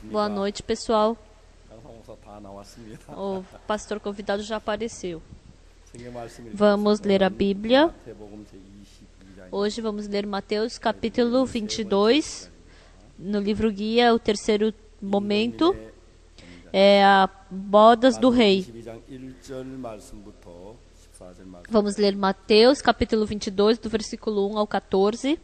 Boa noite, pessoal. O pastor convidado já apareceu. Vamos ler a Bíblia. Hoje vamos ler Mateus capítulo 22. No livro guia, o terceiro momento é a bodas do rei. Vamos ler Mateus capítulo 22, do versículo 1 ao 14.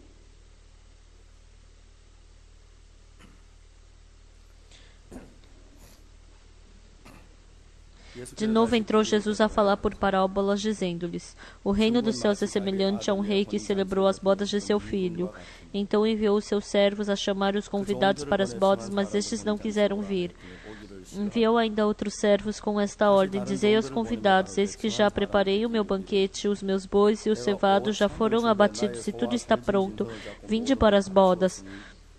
De novo entrou Jesus a falar por parábolas, dizendo-lhes: O reino dos céus é semelhante a um rei que celebrou as bodas de seu filho. Então enviou os seus servos a chamar os convidados para as bodas, mas estes não quiseram vir. Enviou ainda outros servos com esta ordem: Dizei aos convidados: Eis que já preparei o meu banquete, os meus bois e os cevados já foram abatidos e tudo está pronto. Vinde para as bodas.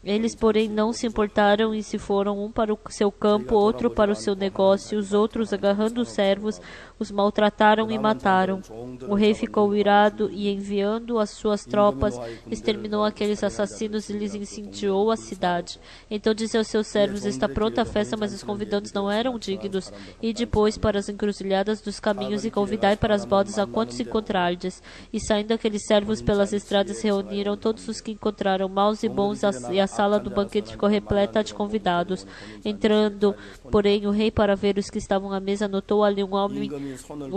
Eles, porém, não se importaram e se foram, um para o seu campo, outro para o seu negócio. Os outros, agarrando os servos, os maltrataram e mataram. O rei ficou irado e, enviando as suas tropas, exterminou aqueles assassinos e lhes incendiou a cidade. Então disse aos seus servos: Está pronta a festa, mas os convidados não eram dignos. E depois para as encruzilhadas dos caminhos e convidai para as bodas a quantos encontrardes. E saindo aqueles servos pelas estradas, reuniram todos os que encontraram, maus e bons, e a sala do banquete ficou repleta de convidados. Entrando, porém, o rei para ver os que estavam à mesa, notou ali um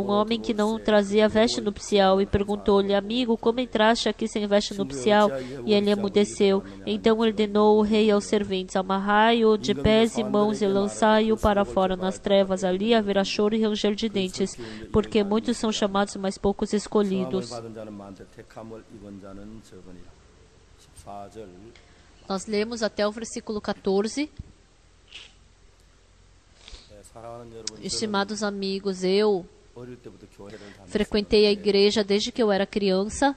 homem que não trazia veste nupcial, e perguntou-lhe: Amigo, como entraste aqui sem veste nupcial? E ele emudeceu. Então ordenou o rei aos serventes: Amarrai-o de pés e mãos e lançai-o para fora nas trevas. Ali haverá choro e ranger de dentes, porque muitos são chamados, mas poucos escolhidos. Nós lemos até o versículo 14. Estimados amigos, eu frequentei a igreja desde que eu era criança.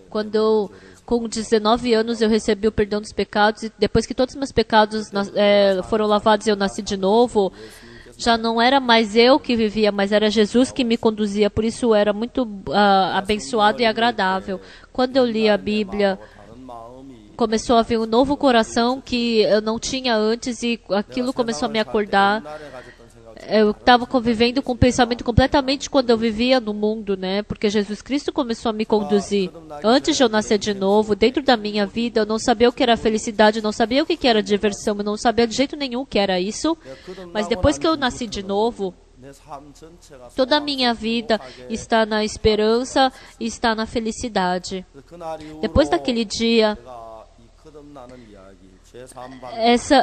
Quando, com 19 anos, eu recebi o perdão dos pecados, e depois que todos os meus pecados foram lavados e eu nasci de novo, já não era mais eu que vivia, mas era Jesus que me conduzia. Por isso era muito abençoado e agradável. Quando eu li a Bíblia, começou a vir um novo coração que eu não tinha antes, e aquilo começou a me acordar. Eu estava convivendo com um pensamento completamente quando eu vivia no mundo, né? Porque Jesus Cristo começou a me conduzir. Antes de eu nascer de novo, dentro da minha vida, eu não sabia o que era felicidade, eu não sabia o que era diversão, eu não sabia de jeito nenhum o que era isso. Mas depois que eu nasci de novo, toda a minha vida está na esperança e está na felicidade. Depois daquele dia,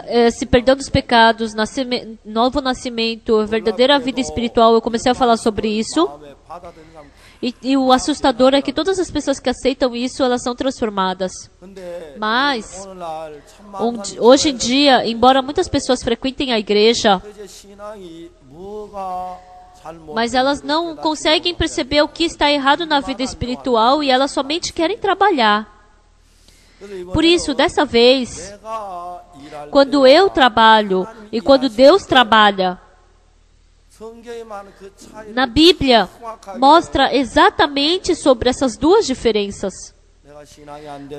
esse perdão dos pecados, novo nascimento, verdadeira vida espiritual, eu comecei a falar sobre isso. E o assustador é que todas as pessoas que aceitam isso, elas são transformadas. Mas, hoje em dia, embora muitas pessoas frequentem a igreja, mas elas não conseguem perceber o que está errado na vida espiritual e elas somente querem trabalhar. Por isso, dessa vez, quando eu trabalho e quando Deus trabalha, na Bíblia mostra exatamente sobre essas duas diferenças.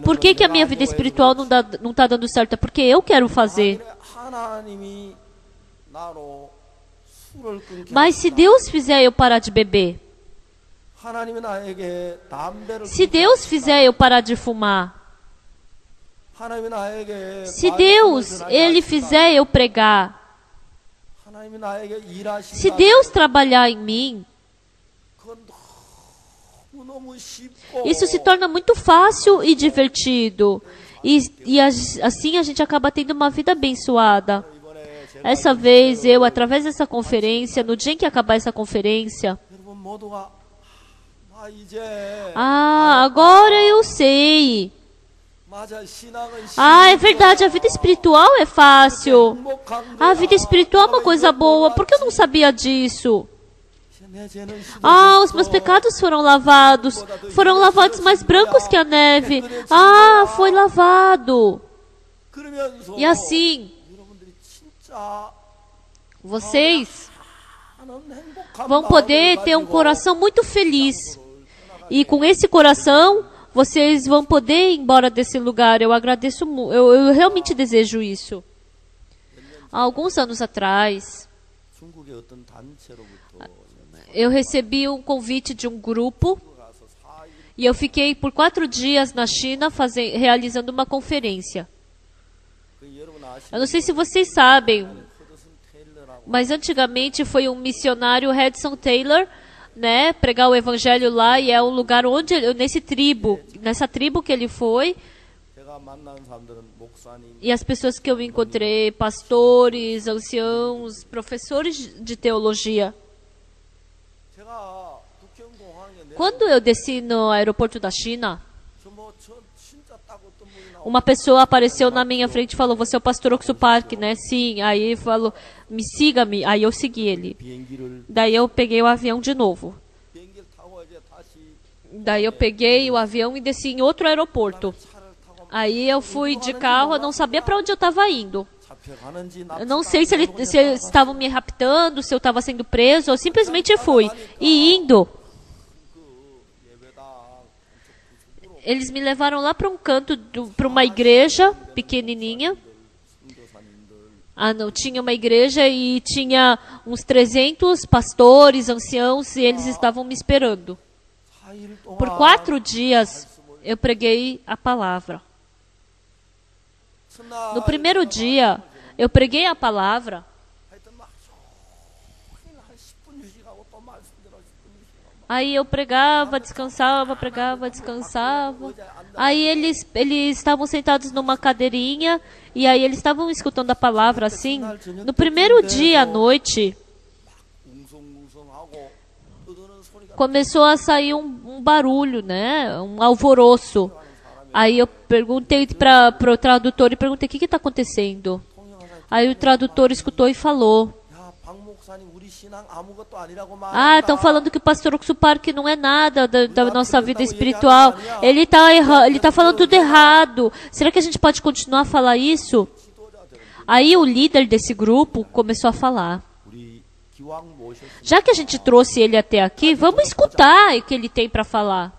Por que a minha vida espiritual não está dando certo? É porque eu quero fazer. Mas se Deus fizer eu parar de beber, se Deus fizer eu parar de fumar, se Deus, Ele fizer eu pregar, se Deus trabalhar em mim, isso se torna muito fácil e divertido. E assim a gente acaba tendo uma vida abençoada. Essa vez eu, através dessa conferência, no dia em que acabar essa conferência, agora eu sei. É verdade, a vida espiritual é fácil. A vida espiritual é uma coisa boa. Por que eu não sabia disso? Os meus pecados foram lavados mais brancos que a neve. Foi lavado. E assim, vocês vão poder ter um coração muito feliz. E com esse coração, vocês vão poder ir embora desse lugar. Eu agradeço muito. Eu realmente desejo isso. Há alguns anos atrás, eu recebi um convite de um grupo e eu fiquei por 4 dias na China realizando uma conferência. Eu não sei se vocês sabem, mas antigamente foi um missionário, Hudson Taylor, né, pregar o evangelho lá, e é um lugar onde, nessa tribo que ele foi, e as pessoas que eu encontrei, pastores, anciãos, professores de teologia. Quando eu desci no aeroporto da China, uma pessoa apareceu na minha frente e falou: você é o pastor Oksu Park, né? Sim. Aí ele falou: me siga-me. Aí eu segui ele. Daí eu peguei o avião de novo. Daí eu peguei o avião e desci em outro aeroporto. Aí eu fui de carro, eu não sabia para onde eu estava indo. Eu não sei se eles estavam me raptando, se eu estava sendo preso, eu simplesmente fui. E indo, eles me levaram lá para um canto, para uma igreja pequenininha. Tinha uma igreja e tinha uns 300 pastores, anciãos, e eles estavam me esperando. Por 4 dias, eu preguei a palavra. No primeiro dia, eu preguei a palavra. Aí eu pregava, descansava, pregava, descansava. Aí eles estavam sentados numa cadeirinha e aí eles estavam escutando a palavra assim. No primeiro dia à noite, começou a sair um barulho, né? Um alvoroço. Aí eu perguntei para o tradutor e perguntei: o que está acontecendo? Aí o tradutor escutou e falou: estão falando que o pastor Oksu Park não é nada da nossa vida espiritual. Ele está falando tudo errado. Será que a gente pode continuar a falar isso? Aí o líder desse grupo começou a falar: já que a gente trouxe ele até aqui, vamos escutar o que ele tem para falar.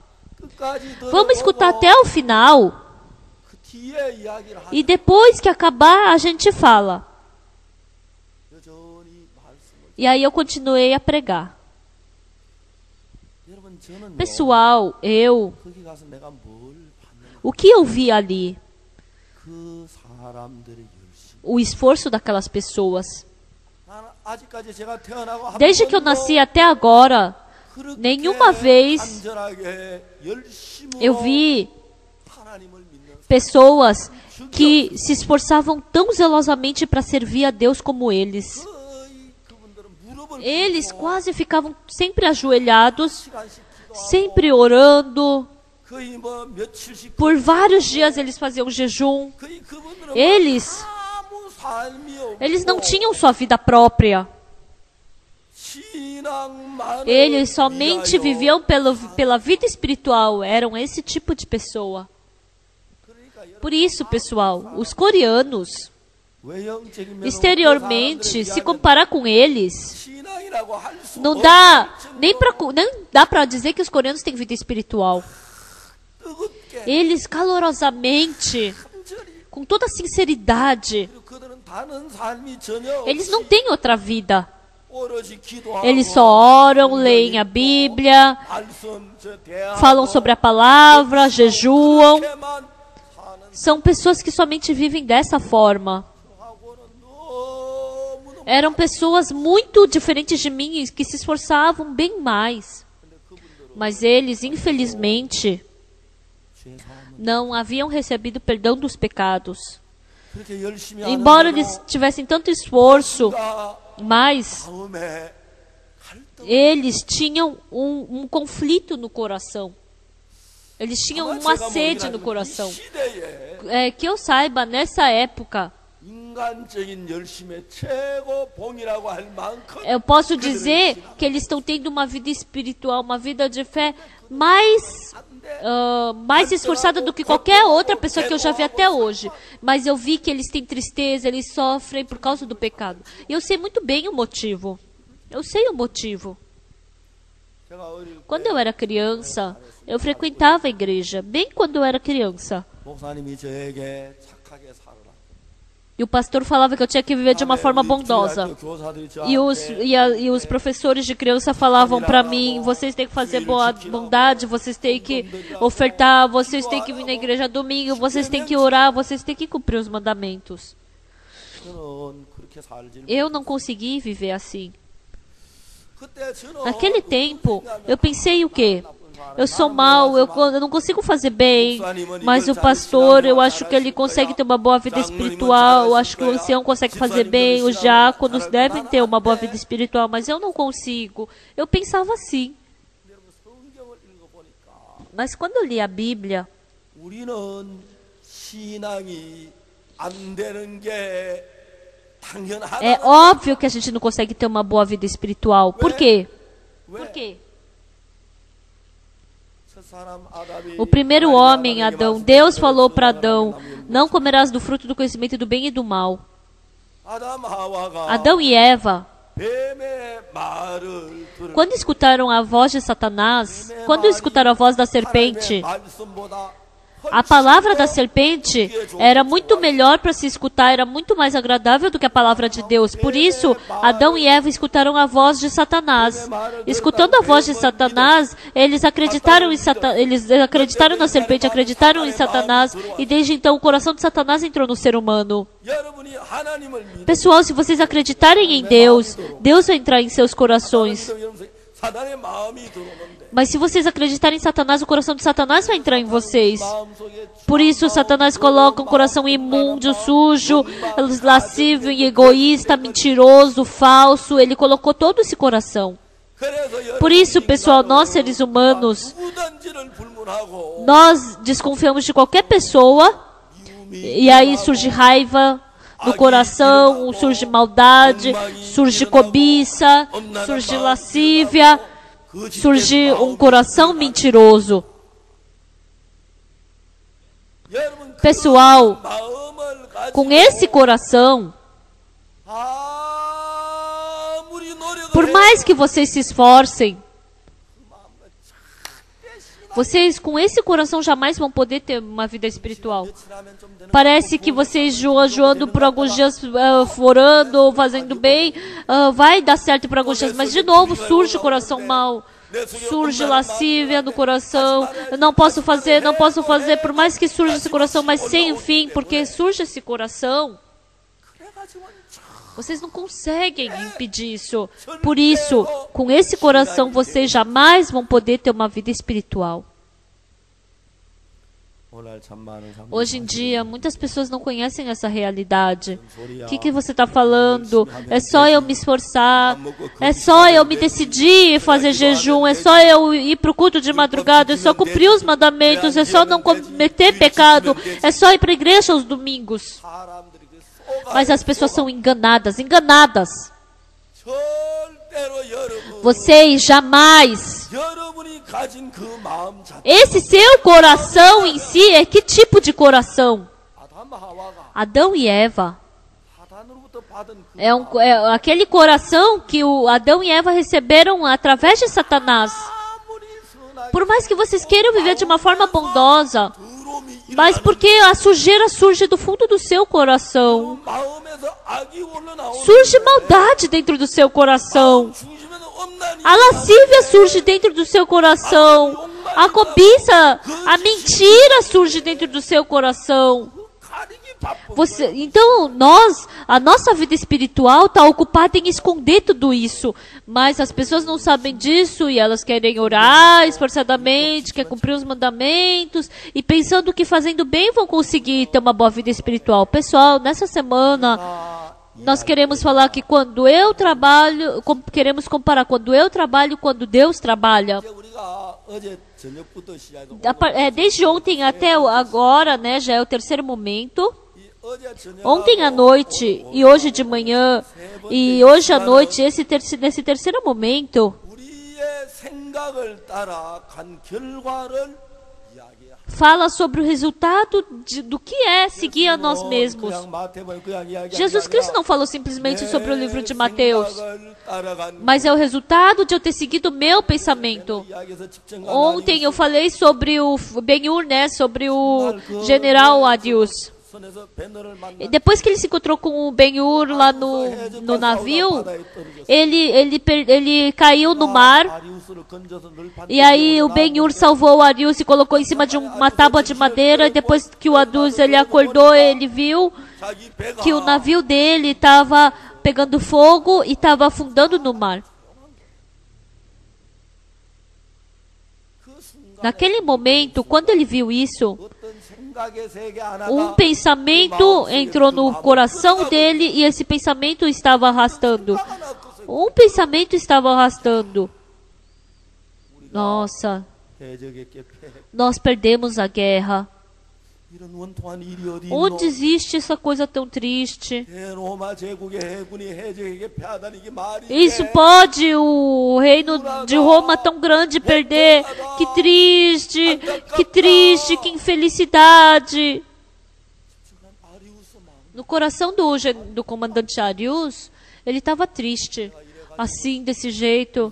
Vamos escutar até o final. E depois que acabar, a gente fala. E aí eu continuei a pregar. Pessoal, o que eu vi ali? O esforço daquelas pessoas. Desde que eu nasci até agora, nenhuma vez eu vi pessoas que se esforçavam tão zelosamente para servir a Deus como eles. Eles quase ficavam sempre ajoelhados, sempre orando. Por vários dias eles faziam jejum. Eles não tinham sua vida própria. Eles somente viviam pela vida espiritual. Eram esse tipo de pessoa. Por isso, pessoal, os coreanos, exteriormente, se comparar com eles, não dá nem dá para dizer que os coreanos têm vida espiritual. Eles calorosamente, com toda sinceridade, eles não têm outra vida. Eles só oram, leem a Bíblia, falam sobre a palavra, jejuam. São pessoas que somente vivem dessa forma. Eram pessoas muito diferentes de mim, que se esforçavam bem mais. Mas eles, infelizmente, não haviam recebido perdão dos pecados. Embora eles tivessem tanto esforço, mas eles tinham um conflito no coração. Eles tinham uma sede no coração. Que eu saiba, nessa época, eu posso dizer que eles estão tendo uma vida espiritual, uma vida de fé mais esforçada do que qualquer outra pessoa que eu já vi até hoje. Mas eu vi que eles têm tristeza, eles sofrem por causa do pecado. E eu sei muito bem o motivo. Eu sei o motivo. Quando eu era criança, eu frequentava a igreja, bem quando eu era criança. E o pastor falava que eu tinha que viver de uma forma bondosa. E os professores de criança falavam para mim, vocês têm que fazer bondade, vocês têm que ofertar, vocês têm que vir na igreja domingo, vocês têm que orar, vocês têm que cumprir os mandamentos. Eu não consegui viver assim. Naquele tempo, eu pensei o quê? Eu sou mau, eu não consigo fazer bem, mas o pastor, eu acho que ele consegue ter uma boa vida espiritual, eu acho que o ancião consegue fazer bem, os diáconos devem ter uma boa vida espiritual, mas eu não consigo. Eu pensava assim. Mas quando eu li a Bíblia, é óbvio que a gente não consegue ter uma boa vida espiritual. Por quê? Por quê? O primeiro homem, Adão, Deus falou para Adão, não comerás do fruto do conhecimento do bem e do mal. Adão e Eva, quando escutaram a voz de Satanás, quando escutaram a voz da serpente, a palavra da serpente era muito melhor para se escutar, era muito mais agradável do que a palavra de Deus. Por isso, Adão e Eva escutaram a voz de Satanás. Escutando a voz de Satanás, eles acreditaram na serpente, acreditaram em Satanás, e desde então o coração de Satanás entrou no ser humano. Pessoal, se vocês acreditarem em Deus, Deus vai entrar em seus corações. Mas se vocês acreditarem em Satanás, o coração de Satanás vai entrar em vocês. Por isso, Satanás coloca um coração imundo, sujo, lascivo, egoísta, mentiroso, falso. Ele colocou todo esse coração. Por isso, pessoal, nós seres humanos, nós desconfiamos de qualquer pessoa, e aí surge raiva no coração, surge maldade, surge cobiça, surge lascívia, surge um coração mentiroso. Pessoal, com esse coração, por mais que vocês se esforcem, vocês com esse coração jamais vão poder ter uma vida espiritual. Parece que vocês joando por alguns dias, orando, fazendo bem, vai dar certo por alguns dias, mas de novo surge o coração mau, surge lascívia no coração, eu não posso fazer, por mais que surja esse coração, mas sem fim, porque surge esse coração, vocês não conseguem impedir isso. Por isso, com esse coração, vocês jamais vão poder ter uma vida espiritual. Hoje em dia, muitas pessoas não conhecem essa realidade. O que você está falando? É só eu me esforçar, é só eu me decidir fazer jejum, é só eu ir para o culto de madrugada, é só cumprir os mandamentos, é só não cometer pecado, é só ir para a igreja aos domingos. Mas as pessoas são enganadas. Vocês jamais. Esse seu coração em si é que tipo de coração? Adão e Eva. É aquele coração que o Adão e Eva receberam através de Satanás. Por mais que vocês queiram viver de uma forma bondosa, mas porque a sujeira surge do fundo do seu coração. Surge maldade dentro do seu coração. A lascívia surge dentro do seu coração. A cobiça, a mentira surge dentro do seu coração. Então, a nossa vida espiritual está ocupada em esconder tudo isso. Mas as pessoas não sabem disso e elas querem orar esforçadamente, querem cumprir os mandamentos e pensando que fazendo bem vão conseguir ter uma boa vida espiritual. Pessoal, nessa semana nós queremos falar que quando eu trabalho, queremos comparar quando eu trabalho e quando Deus trabalha. Desde ontem até agora, né, já é o terceiro momento. Ontem à noite e hoje de manhã e hoje à noite, nesse terceiro momento, fala sobre o resultado do que é seguir a nós mesmos. Jesus Cristo não falou simplesmente sobre o livro de Mateus, mas é o resultado de eu ter seguido o meu pensamento. Ontem eu falei sobre o Ben-Hur, né, sobre o general Arius. E depois que ele se encontrou com o Ben-Hur lá no navio, ele caiu no mar. E aí o Ben-Hur salvou o Arius e colocou em cima de uma tábua de madeira. E depois que o Arius ele acordou, ele viu que o navio dele estava pegando fogo e estava afundando no mar. Naquele momento, quando ele viu isso, um pensamento entrou no coração dele e esse pensamento estava arrastando. Um pensamento estava arrastando. Nossa, nós perdemos a guerra. Onde existe essa coisa tão triste? Isso pode o reino de Roma tão grande perder? Que triste, que infelicidade. No coração do comandante Arius, ele estava triste. Assim, desse jeito.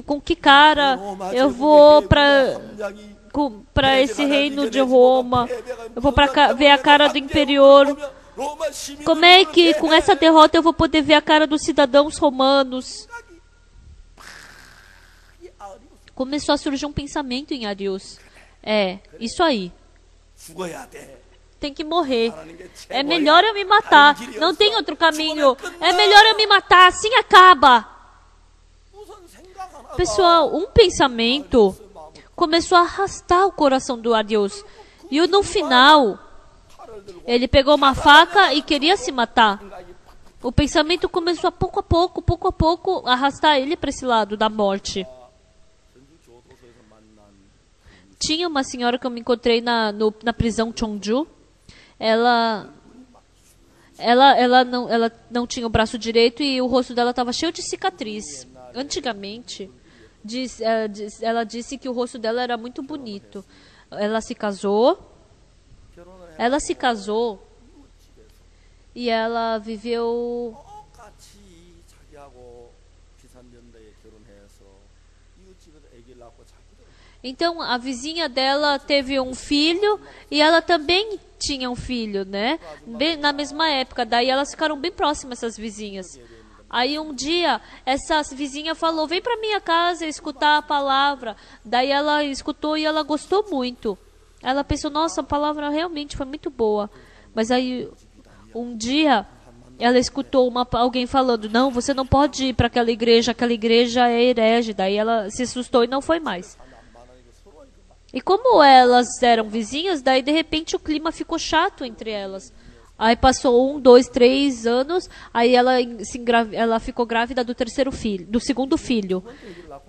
Com que cara eu vou para esse reino de Roma? Eu vou para ver a cara do imperador. Como é que com essa derrota eu vou poder ver a cara dos cidadãos romanos? Começou a surgir um pensamento em Arius. Isso aí. Tem que morrer. É melhor eu me matar. Não tem outro caminho. É melhor eu me matar. Assim acaba. Pessoal, um pensamento começou a arrastar o coração do Arius. E no final, ele pegou uma faca e queria se matar. O pensamento começou a pouco a pouco, arrastar ele para esse lado da morte. Tinha uma senhora que eu me encontrei na prisão Cheongju. Ela não tinha o braço direito e o rosto dela estava cheio de cicatriz. Antigamente, ela disse que o rosto dela era muito bonito. Ela se casou e ela viveu. Então, a vizinha dela teve um filho e ela também tinha um filho, né? Na mesma época. Daí elas ficaram bem próximas, essas vizinhas. Aí um dia, essa vizinha falou, vem pra minha casa escutar a palavra. Daí ela escutou e ela gostou muito. Ela pensou, nossa, a palavra realmente foi muito boa. Mas aí, um dia, ela escutou alguém falando, não, você não pode ir para aquela igreja é herege. Daí ela se assustou e não foi mais. E como elas eram vizinhas, daí de repente o clima ficou chato entre elas. Aí passou 1, 2, 3 anos, aí ela ficou grávida do segundo filho.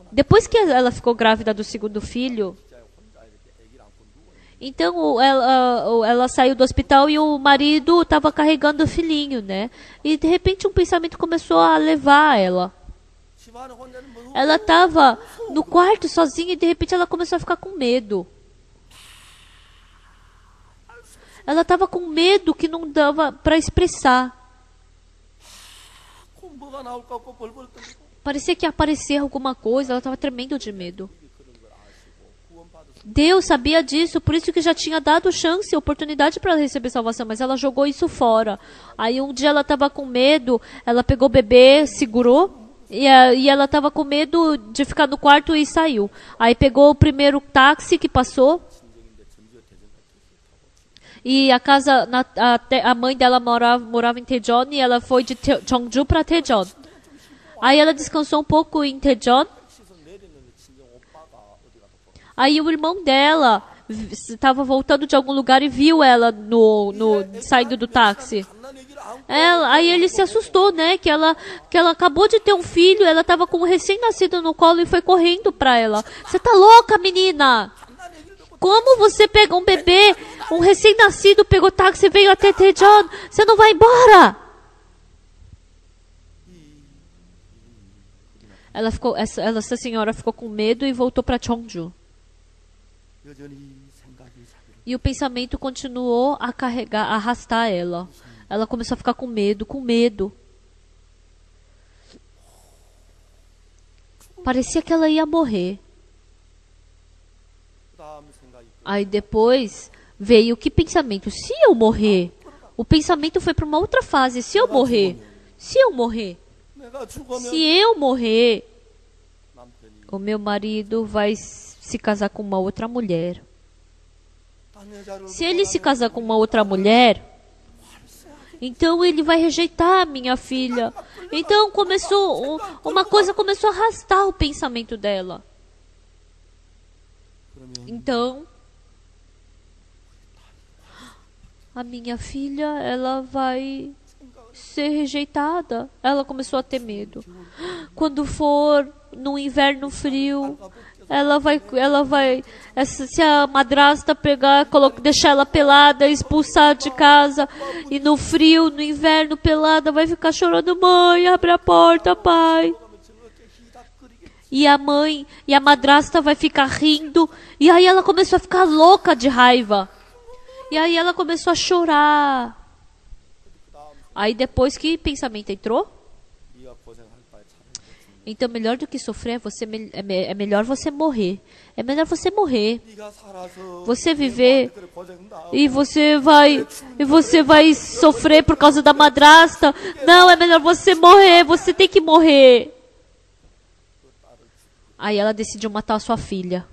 Depois que ela ficou grávida do segundo filho, então ela saiu do hospital e o marido estava carregando o filhinho, né? E de repente um pensamento começou a levar ela. Ela estava no quarto sozinha e de repente ela começou a ficar com medo. Ela estava com medo que não dava para expressar. Parecia que ia aparecer alguma coisa, ela estava tremendo de medo. Deus sabia disso, por isso que já tinha dado chance, oportunidade para ela receber salvação, mas ela jogou isso fora. Aí um dia ela estava com medo, ela pegou o bebê, segurou, e ela estava com medo de ficar no quarto e saiu. Aí pegou o primeiro táxi que passou, e a mãe dela morava em Daejeon, e ela foi de Cheongju para Daejeon. Aí ela descansou um pouco em Daejeon. Aí o irmão dela estava voltando de algum lugar e viu ela saindo do táxi. Aí ele se assustou, né? Que ela acabou de ter um filho, ela estava com um recém-nascido no colo e foi correndo para ela. Você tá louca, menina? Como você pega um bebê, um recém-nascido, pegou táxi e veio até Daejeon? Você não vai embora? Essa senhora ficou com medo e voltou para Cheongju. E o pensamento continuou a carregar, a arrastar ela. Ela começou a ficar com medo, com medo. Parecia que ela ia morrer. Aí depois veio que pensamento? Se eu morrer? O pensamento foi para uma outra fase. Se eu morrer? Se eu morrer? Se eu morrer, o meu marido vai se casar com uma outra mulher. Se ele se casar com uma outra mulher, então ele vai rejeitar a minha filha. Então uma coisa começou a arrastar o pensamento dela. Então, a minha filha, ela vai ser rejeitada. Ela começou a ter medo. Quando for no inverno frio, se a madrasta pegar, deixar ela pelada, expulsar de casa, e no frio, no inverno, pelada, vai ficar chorando: mãe, abre a porta, pai. E a madrasta vai ficar rindo, e aí ela começou a ficar louca de raiva. E aí ela começou a chorar. Aí depois, que pensamento entrou? Então, melhor do que sofrer, é melhor você morrer. É melhor você morrer. Você viver e você vai sofrer por causa da madrasta. Não, é melhor você morrer. Você tem que morrer. Aí ela decidiu matar a sua filha.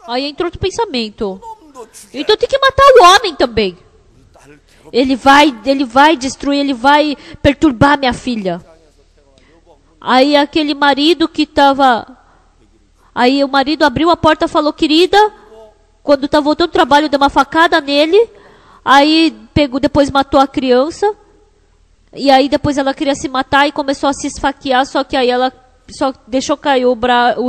Aí entrou outro pensamento. Então tem que matar o homem também. Ele vai destruir, ele vai perturbar minha filha. Aí aquele marido que estava... Aí o marido abriu a porta e falou: querida, quando tá voltando do trabalho, deu uma facada nele. Aí depois matou a criança. E aí depois ela queria se matar e começou a se esfaquear, só que aí ela só deixou cair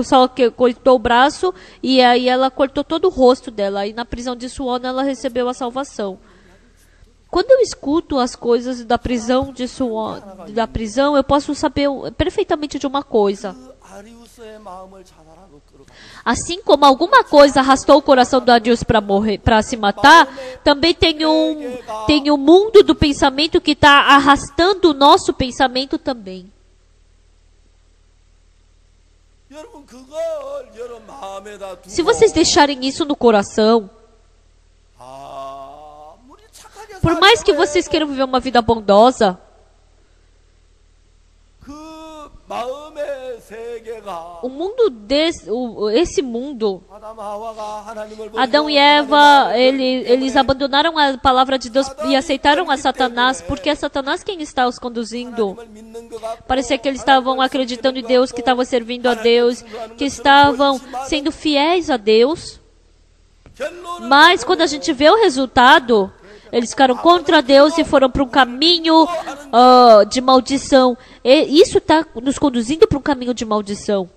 só que cortou o braço, e aí ela cortou todo o rosto dela. E na prisão de Suwon ela recebeu a salvação. Quando eu escuto as coisas da prisão de Suwon, eu posso saber perfeitamente de uma coisa. Assim como alguma coisa arrastou o coração do Arius para se matar, também tem um mundo do pensamento que está arrastando o nosso pensamento também. Se vocês deixarem isso no coração, por mais que vocês queiram viver uma vida bondosa, esse mundo, Adão e Eva, eles abandonaram a palavra de Deus e aceitaram a Satanás, porque é Satanás quem está os conduzindo. Parecia que eles estavam acreditando em Deus, que estavam servindo a Deus, que estavam sendo fiéis a Deus. Mas quando a gente vê o resultado, eles ficaram contra Deus e foram para um caminho de maldição. E isso está nos conduzindo para um caminho de maldição.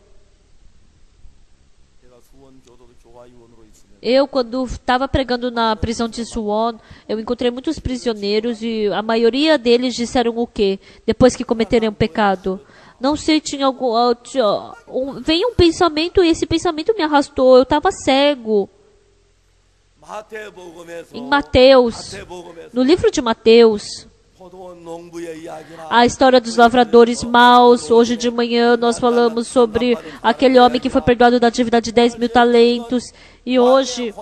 Eu, quando estava pregando na prisão de Suwon, eu encontrei muitos prisioneiros e a maioria deles disseram o quê? Depois que cometeram um pecado. Não sei, veio um pensamento e esse pensamento me arrastou. Eu estava cego. Em Mateus, no livro de Mateus, a história dos lavradores maus. Hoje de manhã nós falamos sobre aquele homem que foi perdoado da dívida de 10.000 talentos. E hoje,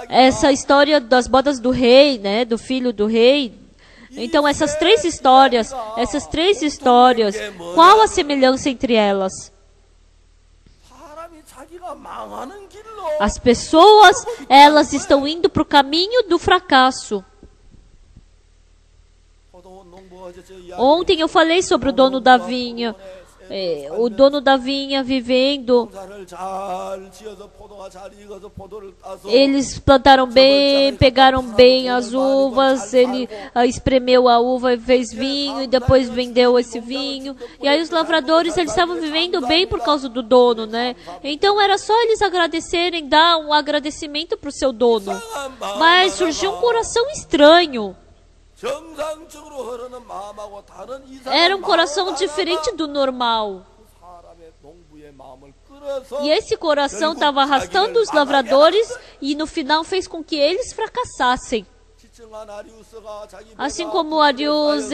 essa história das bodas do rei, né, do filho do rei. Então essas três histórias, qual a semelhança entre elas? As pessoas, elas estão indo para o caminho do fracasso. Ontem eu falei sobre o dono da vinha. O dono da vinha vivendo. Eles plantaram bem, pegaram bem as uvas, ele espremeu a uva e fez vinho, e depois vendeu esse vinho. E aí os lavradores, eles estavam vivendo bem por causa do dono, né? Então era só eles agradecerem, dar um agradecimento para o seu dono. Mas surgiu um coração estranho. Era um coração diferente do normal. E esse coração estava arrastando os lavradores e no final fez com que eles fracassassem. Assim como o Arius,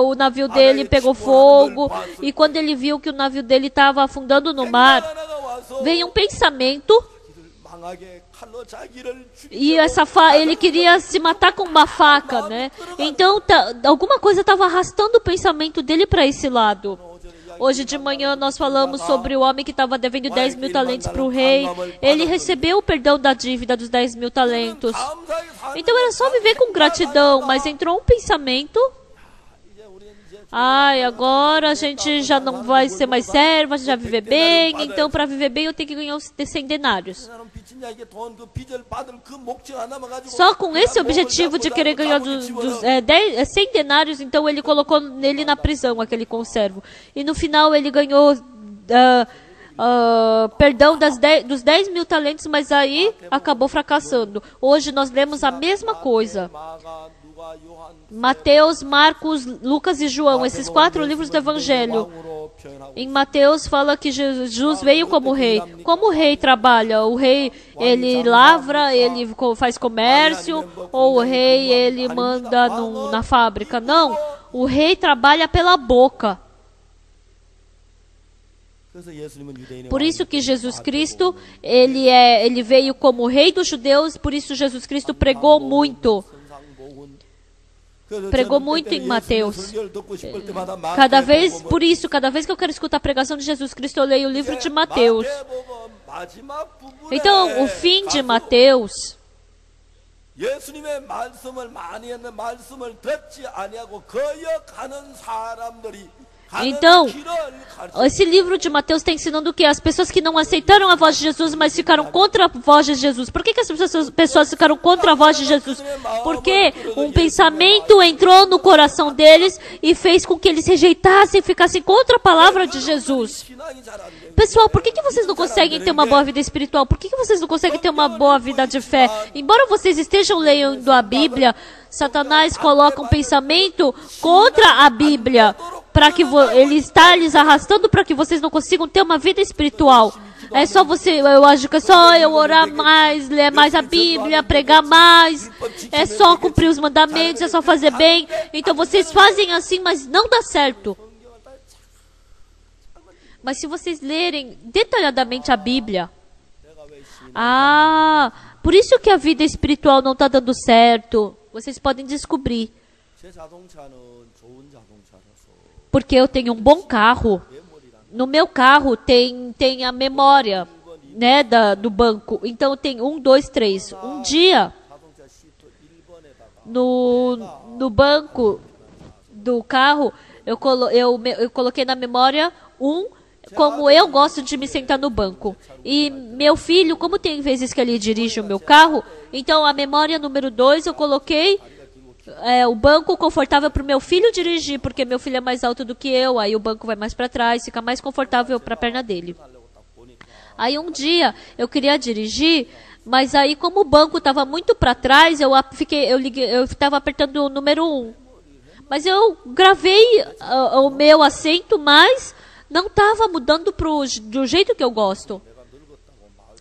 o navio dele pegou fogo, e quando ele viu que o navio dele estava afundando no mar, veio um pensamento, e ele queria se matar com uma faca, né? Então, alguma coisa estava arrastando o pensamento dele para esse lado. Hoje de manhã nós falamos sobre o homem que estava devendo 10 mil talentos para o rei. Ele recebeu o perdão da dívida dos 10 mil talentos. Então era só viver com gratidão, mas entrou um pensamento: ai, agora a gente já não vai ser mais servo, a gente já viver bem, então para viver bem eu tenho que ganhar os 100 denários. Só com esse objetivo de querer ganhar 100 denários, então ele colocou ele na prisão, aquele conservo. E no final ele ganhou perdão dos 10 mil talentos, mas aí acabou fracassando. Hoje nós lemos a mesma coisa. Mateus, Marcos, Lucas e João, esses 4 livros do Evangelho. Em Mateus fala que Jesus veio como rei. Como o rei trabalha? O rei, ele lavra, ele faz comércio, ou o rei, ele manda na fábrica? Não, o rei trabalha pela boca. Por isso que Jesus Cristo, ele veio como rei dos judeus, por isso Jesus Cristo pregou muito. Pregou muito em Mateus. Cada vez que eu quero escutar a pregação de Jesus Cristo, eu leio o livro de Mateus. Então, o fim de Mateus, então, esse livro de Mateus está ensinando que as pessoas que não aceitaram a voz de Jesus, mas ficaram contra a voz de Jesus. Por que as pessoas ficaram contra a voz de Jesus? Porque um pensamento entrou no coração deles e fez com que eles rejeitassem e ficassem contra a palavra de Jesus. Pessoal, por que vocês não conseguem ter uma boa vida espiritual? Por que vocês não conseguem ter uma boa vida de fé? Embora vocês estejam lendo a Bíblia, Satanás coloca um pensamento contra a Bíblia, para que ele está lhes arrastando para que vocês não consigam ter uma vida espiritual. É só eu acho que é só eu orar mais, ler mais a Bíblia, pregar mais, é só cumprir os mandamentos, é só fazer bem. Então vocês fazem assim, mas não dá certo. Mas se vocês lerem detalhadamente a Bíblia, por isso que a vida espiritual não está dando certo. Vocês podem descobrir. Porque eu tenho um bom carro. No meu carro tem a memória, né, do banco. Então tem 1, 2, 3. Um dia, no banco do carro, eu coloquei na memória 1, como eu gosto de me sentar no banco. E meu filho, como tem vezes que ele dirige o meu carro, então a memória número 2 eu coloquei o banco confortável para o meu filho dirigir, porque meu filho é mais alto do que eu, aí o banco vai mais para trás, fica mais confortável para a perna dele. Aí um dia eu queria dirigir, mas aí como o banco estava muito para trás, eu estava apertando o número 1. Mas eu gravei o meu assento, mas não estava mudando do jeito que eu gosto.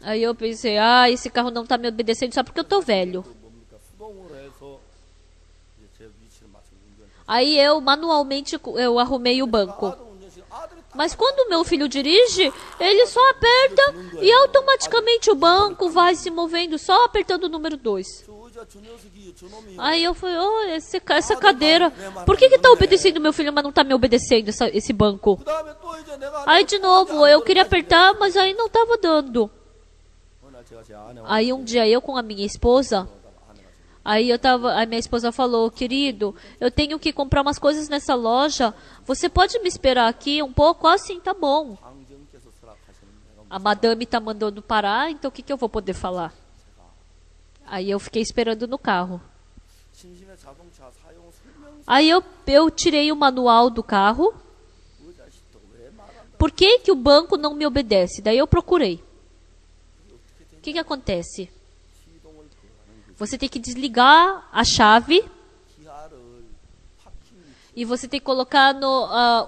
Aí eu pensei, esse carro não está me obedecendo só porque eu estou velho. Aí eu manualmente arrumei o banco. Mas quando meu filho dirige, ele só aperta e automaticamente o banco vai se movendo, só apertando o número 2. Aí eu falei, essa cadeira, por que está obedecendo meu filho, mas não está me obedecendo esse banco? Aí de novo, eu queria apertar, mas aí não estava dando. Aí um dia eu com a minha esposa, a minha esposa falou, querido, eu tenho que comprar umas coisas nessa loja, você pode me esperar aqui um pouco? Sim, tá bom. A madame tá mandando parar, então o que eu vou poder falar? Aí eu fiquei esperando no carro. Aí eu tirei o manual do carro. Por que o banco não me obedece? Daí eu procurei. O que acontece? Você tem que desligar a chave e você tem que colocar no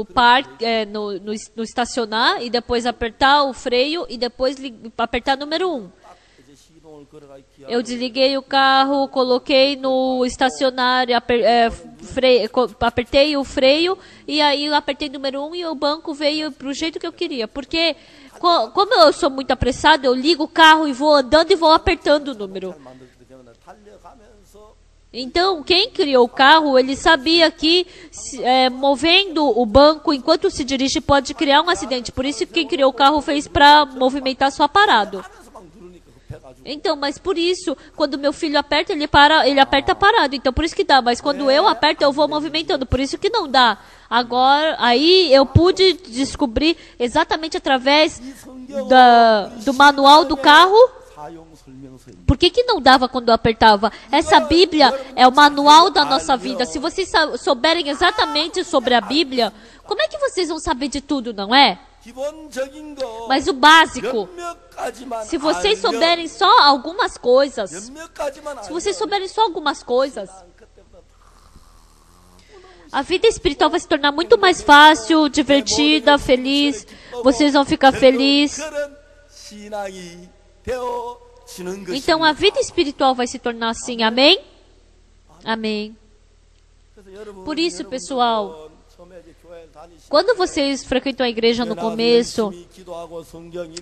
parque, no estacionar, e depois apertar o freio e depois apertar número 1. Eu desliguei o carro, coloquei no estacionário, apertei o freio e aí eu apertei número 1 e o banco veio pro jeito que eu queria. Porque como eu sou muito apressado, eu ligo o carro e vou andando e vou apertando o número. Então, quem criou o carro, ele sabia que movendo o banco enquanto se dirige pode criar um acidente. Por isso que quem criou o carro fez para movimentar só parado. Então, mas por isso, quando meu filho aperta, ele aperta parado. Então, por isso que dá. Mas quando eu aperto, eu vou movimentando. Por isso que não dá. Agora, aí eu pude descobrir exatamente através do manual do carro. Por que não dava quando eu apertava? Essa Bíblia é o manual da nossa vida. Se vocês souberem exatamente sobre a Bíblia, como é que vocês vão saber de tudo, não é? Mas o básico, se vocês souberem só algumas coisas, a vida espiritual vai se tornar muito mais fácil, divertida, feliz. Vocês vão ficar felizes. Então a vida espiritual vai se tornar assim, amém? Amém. Por isso, pessoal, quando vocês frequentam a igreja no começo,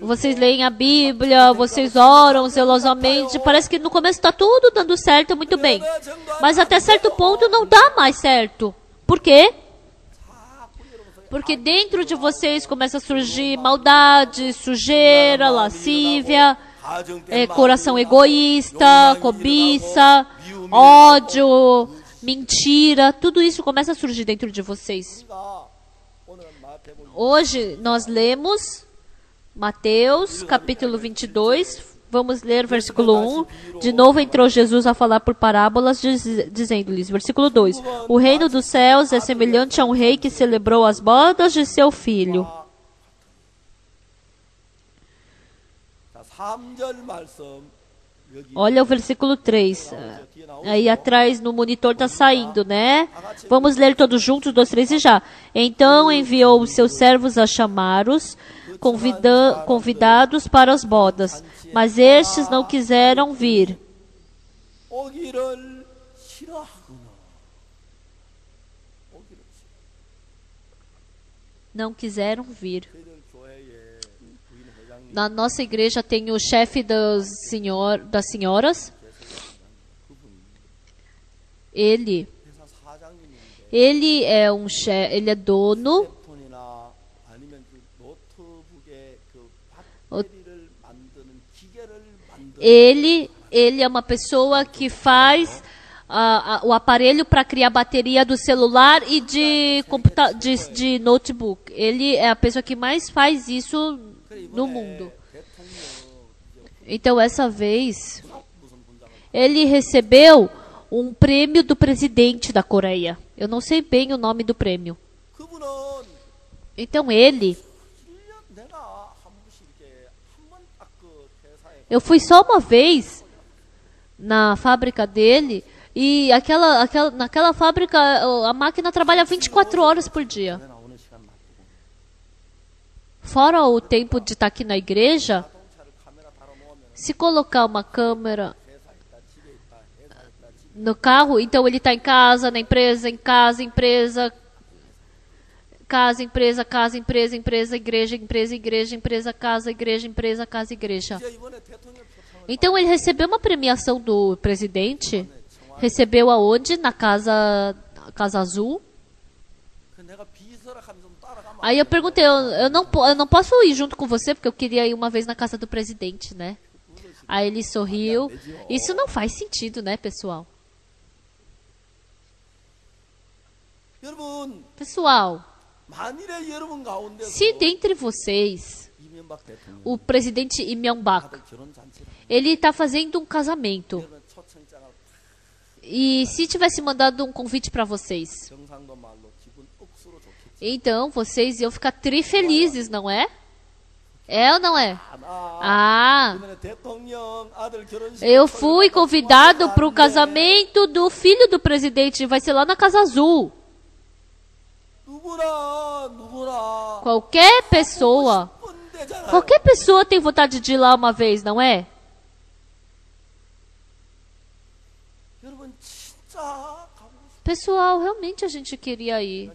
vocês leem a Bíblia, vocês oram zelosamente, parece que no começo está tudo dando certo, muito bem. Mas até certo ponto não dá mais certo. Por quê? Porque dentro de vocês começa a surgir maldade, sujeira, lascívia, coração egoísta, cobiça, ódio, mentira, tudo isso começa a surgir dentro de vocês. Hoje nós lemos Mateus capítulo 22, vamos ler versículo 1. De novo entrou Jesus a falar por parábolas, dizendo-lhes, versículo 2: O reino dos céus é semelhante a um rei que celebrou as bodas de seu filho. Olha o versículo 3. Aí atrás no monitor está saindo, né? Vamos ler todos juntos, 2, 3 e já. Então enviou os seus servos a chamá-los, convidados para as bodas. Mas estes não quiseram vir. Não quiseram vir. Na nossa igreja tem o chefe das senhoras. Ele é um chefe, ele é dono. Ele é uma pessoa que faz o aparelho para criar bateria do celular e de notebook. Ele é a pessoa que mais faz isso no mundo. Então, essa vez, ele recebeu um prêmio do presidente da Coreia. Eu não sei bem o nome do prêmio. Então, eu fui só uma vez na fábrica dele e naquela fábrica a máquina trabalha 24 horas por dia. Fora o tempo de estar aqui na igreja, se colocar uma câmera no carro, então ele está em casa, na empresa, em casa, empresa, casa, empresa, casa, empresa, empresa, igreja, empresa, igreja, empresa, casa, igreja, empresa, casa, igreja. Então ele recebeu uma premiação do presidente. Recebeu aonde? Na Casa Azul. Aí eu perguntei, eu não posso ir junto com você, porque eu queria ir uma vez na casa do presidente, né? Aí ele sorriu. Isso não faz sentido, né, pessoal? Pessoal, se dentre vocês, o presidente Lee Myung-bak, ele está fazendo um casamento, e se tivesse mandado um convite para vocês, então vocês iam ficar trifelizes, não é? É ou não é? 아, Eu fui convidado para o casamento do filho do presidente. Vai ser lá na Casa Azul. Qualquer pessoa tem vontade de ir lá uma vez, não é? Pessoal, realmente a gente queria ir.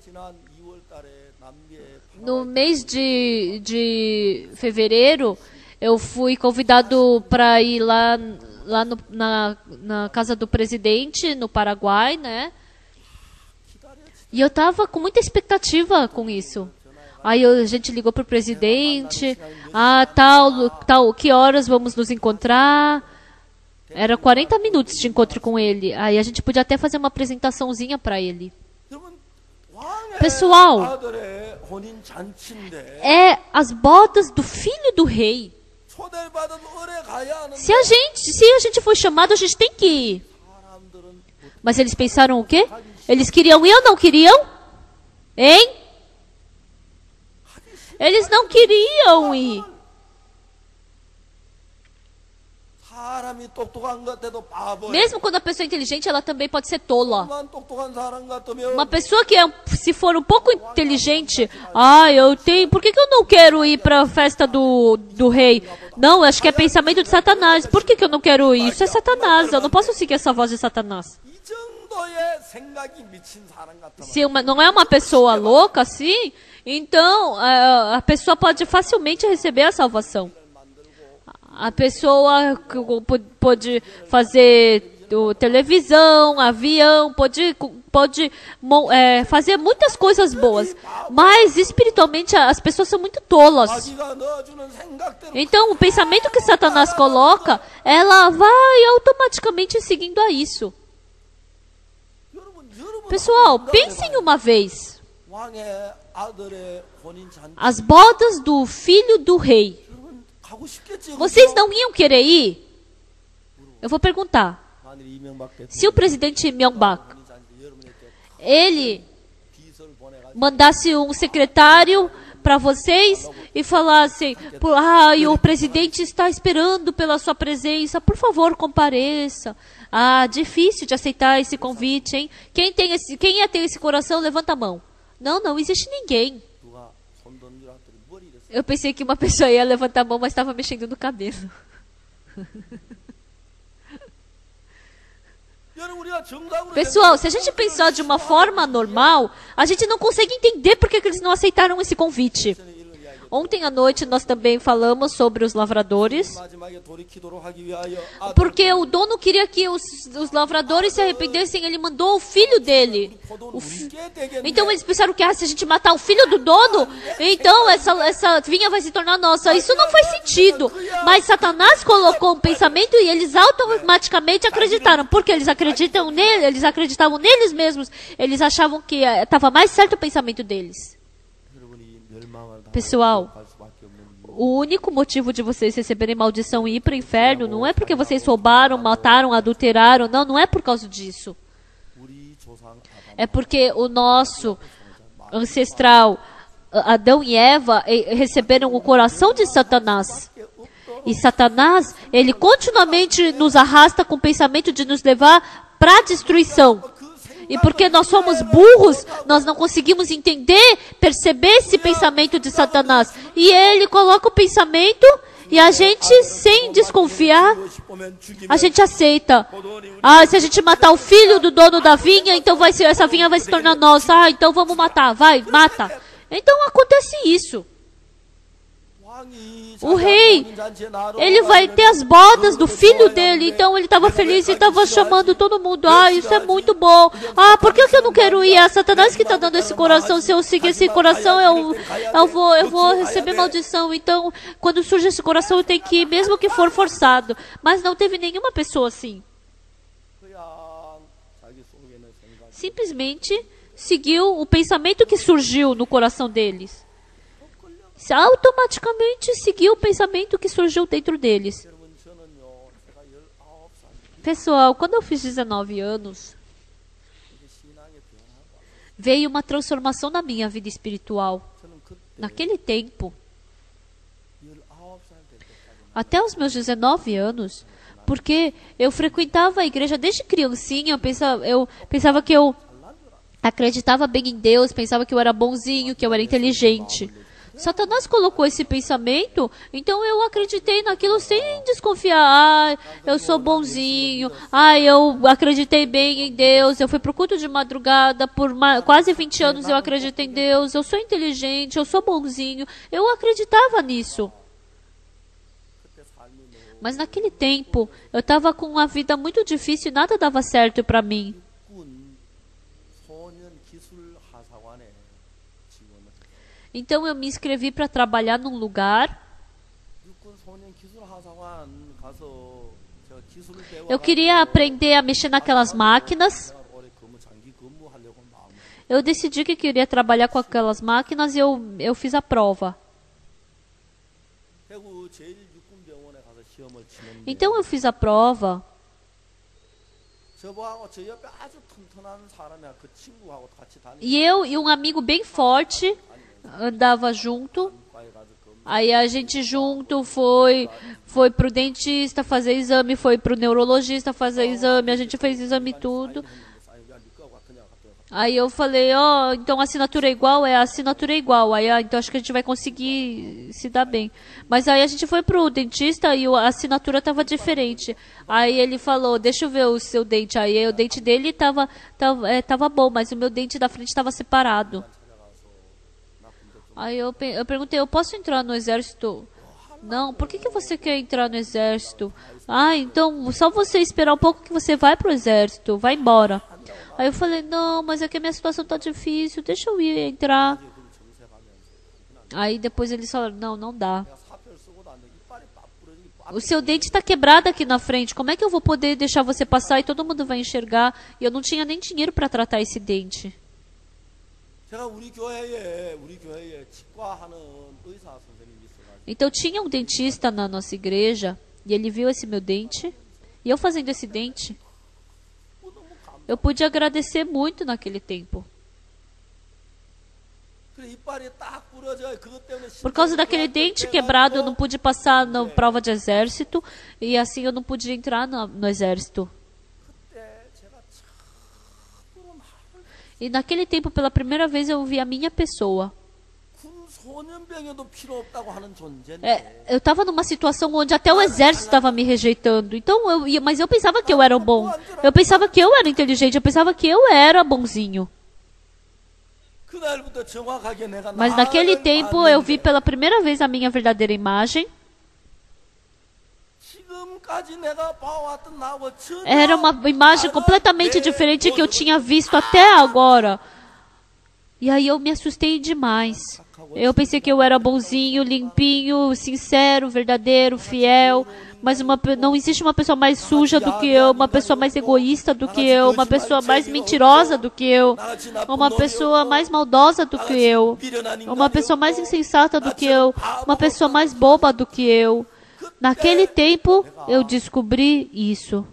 No mês de fevereiro, eu fui convidado para ir lá na casa do presidente, no Paraguai, né? E eu tava com muita expectativa com isso. Aí a gente ligou pro presidente, tal, que horas vamos nos encontrar? Era 40 minutos de encontro com ele. Aí a gente podia até fazer uma apresentaçãozinha para ele. Pessoal, é as bodas do filho do rei. Se a gente foi chamado, a gente tem que ir. Mas eles pensaram o quê? Eles queriam ir ou não queriam? Hein? Eles não queriam ir. Mesmo quando a pessoa é inteligente, ela também pode ser tola. Uma pessoa que se for um pouco inteligente, por que eu não quero ir para a festa do rei? Não, acho que é pensamento de Satanás. Por que eu não quero ir? Isso é Satanás, eu não posso seguir essa voz de Satanás. Se não é uma pessoa louca assim, então a pessoa pode facilmente receber a salvação. A pessoa pode fazer televisão, avião, pode fazer muitas coisas boas. Mas espiritualmente as pessoas são muito tolas. Então o pensamento que Satanás coloca, ela vai automaticamente seguindo a isso. Pessoal, pensem uma vez. As bodas do filho do rei. Vocês não iam querer ir? Eu vou perguntar. Se o presidente Myung-bak, ele mandasse um secretário para vocês e falasse, o presidente está esperando pela sua presença, por favor, compareça. Difícil de aceitar esse convite, hein? Quem ia ter esse coração, levanta a mão. Não existe ninguém. Eu pensei que uma pessoa ia levantar a mão, mas estava mexendo no cabelo. Pessoal, se a gente pensar de uma forma normal, a gente não consegue entender por que eles não aceitaram esse convite. Ontem à noite nós também falamos sobre os lavradores, porque o dono queria que os lavradores se arrependessem, ele mandou o filho dele. Então eles pensaram que se a gente matar o filho do dono, então essa vinha vai se tornar nossa. Isso não faz sentido. Mas Satanás colocou um pensamento e eles automaticamente acreditaram, porque eles acreditavam neles mesmos. Eles achavam que estava mais certo o pensamento deles. Pessoal, o único motivo de vocês receberem maldição e ir para o inferno não é porque vocês roubaram, mataram, adulteraram. Não é por causa disso. É porque o nosso ancestral, Adão e Eva, receberam o coração de Satanás. E Satanás, ele continuamente nos arrasta com o pensamento de nos levar para a destruição. E porque nós somos burros, nós não conseguimos entender, perceber esse pensamento de Satanás. E ele coloca o pensamento e a gente, sem desconfiar, a gente aceita. Se a gente matar o filho do dono da vinha, então essa vinha vai se tornar nossa. Então vamos matar, mata. Então acontece isso. O rei, ele vai ter as bodas do filho dele, então ele estava feliz e estava chamando todo mundo. Isso é muito bom. Por que eu não quero ir? É Satanás que está dando esse coração. Se eu seguir esse coração, eu vou receber maldição. Então, quando surge esse coração, eu tenho que ir, mesmo que for forçado. Mas não teve nenhuma pessoa assim. Simplesmente seguiu o pensamento que surgiu no coração deles. Automaticamente seguiu o pensamento que surgiu dentro deles. Pessoal, quando eu fiz 19 anos, veio uma transformação na minha vida espiritual. Naquele tempo, Até os meus 19 anos, porque eu frequentava a igreja desde criancinha, eu pensava que eu acreditava bem em Deus, pensava que eu era bonzinho, que eu era inteligente. Satanás colocou esse pensamento, então eu acreditei naquilo sem desconfiar. Ah, eu sou bonzinho. Ah, eu acreditei bem em Deus. Eu fui pro culto de madrugada por quase 20 anos. Eu acredito em Deus. Eu sou inteligente. Eu sou bonzinho. Eu acreditava nisso. Mas naquele tempo, eu estava com uma vida muito difícil e nada dava certo para mim. Então eu me inscrevi para trabalhar num lugar. Eu queria aprender a mexer naquelas máquinas. Eu decidi que queria trabalhar com aquelas máquinas e eu fiz a prova. Então eu fiz a prova. E eu e um amigo bem forte andava junto. Aí a gente junto foi pro dentista fazer exame, foi pro neurologista fazer exame, a gente fez exame tudo. Aí eu falei, então a assinatura é igual? A assinatura é igual. Aí, então acho que a gente vai conseguir se dar bem. Mas aí a gente foi pro dentista e a assinatura estava diferente. Aí ele falou, deixa eu ver o seu dente. Aí o dente dele tava bom, mas o meu dente da frente estava separado. Aí eu perguntei, eu posso entrar no exército? Não, por que você quer entrar no exército? Ah, então só você esperar um pouco que você vai pro exército, vai embora. Aí eu falei, não, mas é que a minha situação tá difícil, deixa eu ir entrar. Aí depois eles falaram, não dá. O seu dente está quebrado aqui na frente, como é que eu vou poder deixar você passar e todo mundo vai enxergar? E eu não tinha nem dinheiro para tratar esse dente. Então tinha um dentista na nossa igreja e ele viu esse meu dente e eu fazendo esse dente. Eu pude agradecer muito naquele tempo. Por causa daquele dente quebrado, eu não pude passar na prova de exército e assim eu não pude entrar no exército. E naquele tempo, pela primeira vez, eu vi a minha pessoa. Eu estava numa situação onde até o exército estava me rejeitando. Então mas eu pensava que eu era bom. Eu pensava que eu era inteligente. Eu pensava que eu era bonzinho. Mas naquele tempo eu vi pela primeira vez a minha verdadeira imagem. Era uma imagem completamente diferente que eu tinha visto até agora. E aí eu me assustei demais. Eu pensei que eu era bonzinho, limpinho, sincero, verdadeiro, fiel. Mas não existe uma pessoa mais suja do que eu, uma pessoa mais egoísta do que eu, uma pessoa mais mentirosa do que eu, uma pessoa mais maldosa do que eu, uma pessoa mais insensata do que eu, uma pessoa mais boba do que eu. Naquele tempo, eu descobri isso.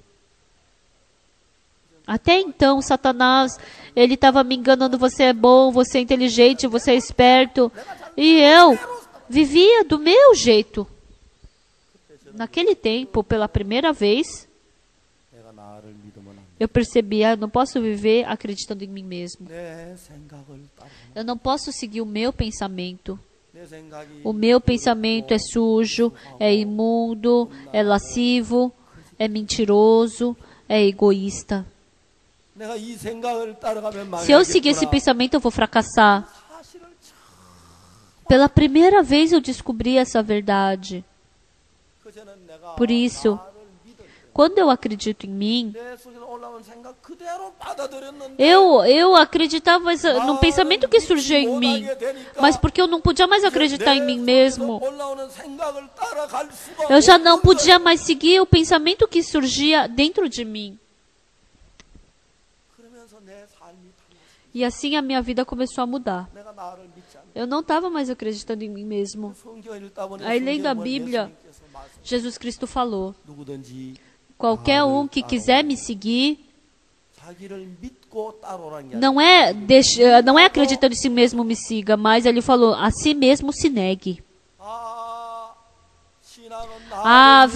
Até então, Satanás, ele estava me enganando, você é bom, você é inteligente, você é esperto. E eu vivia do meu jeito. Naquele tempo, pela primeira vez, eu percebi, eu não posso viver acreditando em mim mesmo. Eu não posso seguir o meu pensamento. O meu pensamento é sujo, é imundo, é lascivo, é mentiroso, é egoísta. Se eu seguir esse pensamento, eu vou fracassar. Pela primeira vez eu descobri essa verdade. Por isso, quando eu acredito em mim, eu acreditava no pensamento que surgia em mim, mas porque eu não podia mais acreditar em mim mesmo, eu já não podia mais seguir o pensamento que surgia dentro de mim. E assim a minha vida começou a mudar. Eu não estava mais acreditando em mim mesmo. Aí lendo a Bíblia, Jesus Cristo falou: qualquer um que quiser me seguir, não é acreditando em si mesmo me siga, mas ele falou, a si mesmo se negue. Na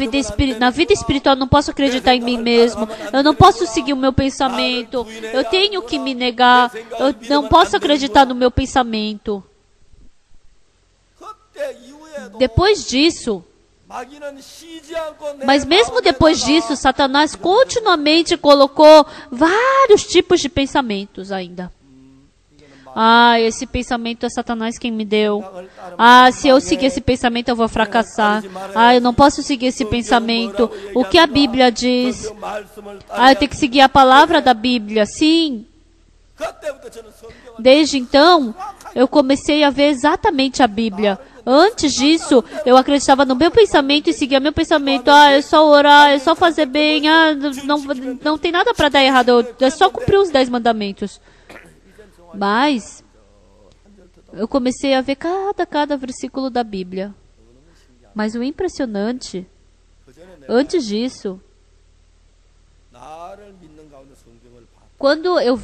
vida espiritual eu não posso acreditar em mim mesmo. Eu não posso seguir o meu pensamento. Eu tenho que me negar. Eu não posso acreditar no meu pensamento. Depois disso, mas mesmo depois disso, Satanás continuamente colocou vários tipos de pensamentos ainda. Esse pensamento é Satanás quem me deu. Se eu seguir esse pensamento eu vou fracassar. Eu não posso seguir esse pensamento. O que a Bíblia diz? Eu tenho que seguir a palavra da Bíblia. Sim. Desde então, eu comecei a ver exatamente a Bíblia. Antes disso, eu acreditava no meu pensamento e seguia meu pensamento. É só orar, é só fazer bem. Não tem nada para dar errado. É só cumprir os 10 mandamentos. Mas eu comecei a ver cada versículo da Bíblia. Mas o impressionante, antes disso, quando eu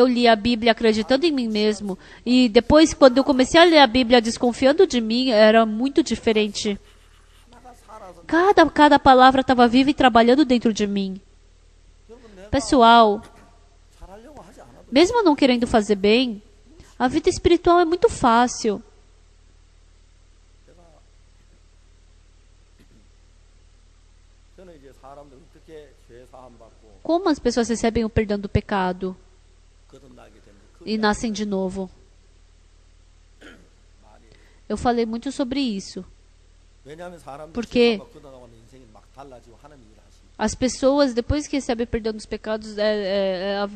li a Bíblia acreditando em mim mesmo, e depois quando eu comecei a ler a Bíblia desconfiando de mim, era muito diferente. Cada palavra estava viva e trabalhando dentro de mim. Pessoal, mesmo não querendo fazer bem, a vida espiritual é muito fácil. Como as pessoas recebem o perdão do pecado e nascem de novo? Eu falei muito sobre isso. Porque as pessoas, depois que recebem perdão dos pecados,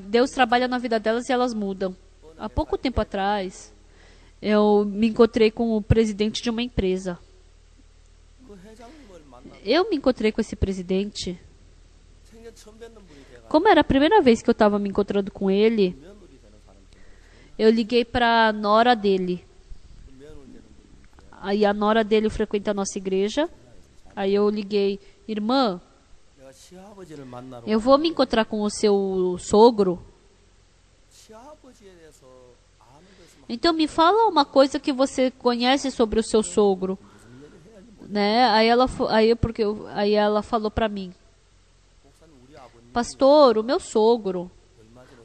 Deus trabalha na vida delas e elas mudam. Há pouco tempo atrás, eu me encontrei com o presidente de uma empresa. Eu me encontrei com esse presidente. Como era a primeira vez que eu estava me encontrando com ele, eu liguei para a nora dele. Aí a nora dele frequenta a nossa igreja. Aí eu liguei, irmã, eu vou me encontrar com o seu sogro. Então me fala uma coisa que você conhece sobre o seu sogro, né? Aí ela falou para mim, pastor, o meu sogro,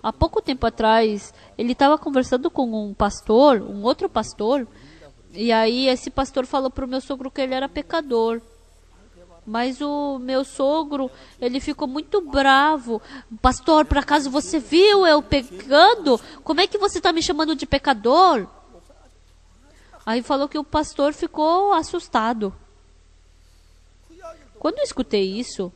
há pouco tempo atrás, ele estava conversando com um outro pastor, e aí esse pastor falou para o meu sogro que ele era pecador. Mas o meu sogro, ele ficou muito bravo. Pastor, por acaso você viu eu pecando? Como é que você está me chamando de pecador? Aí falou que o pastor ficou assustado. Quando eu escutei isso,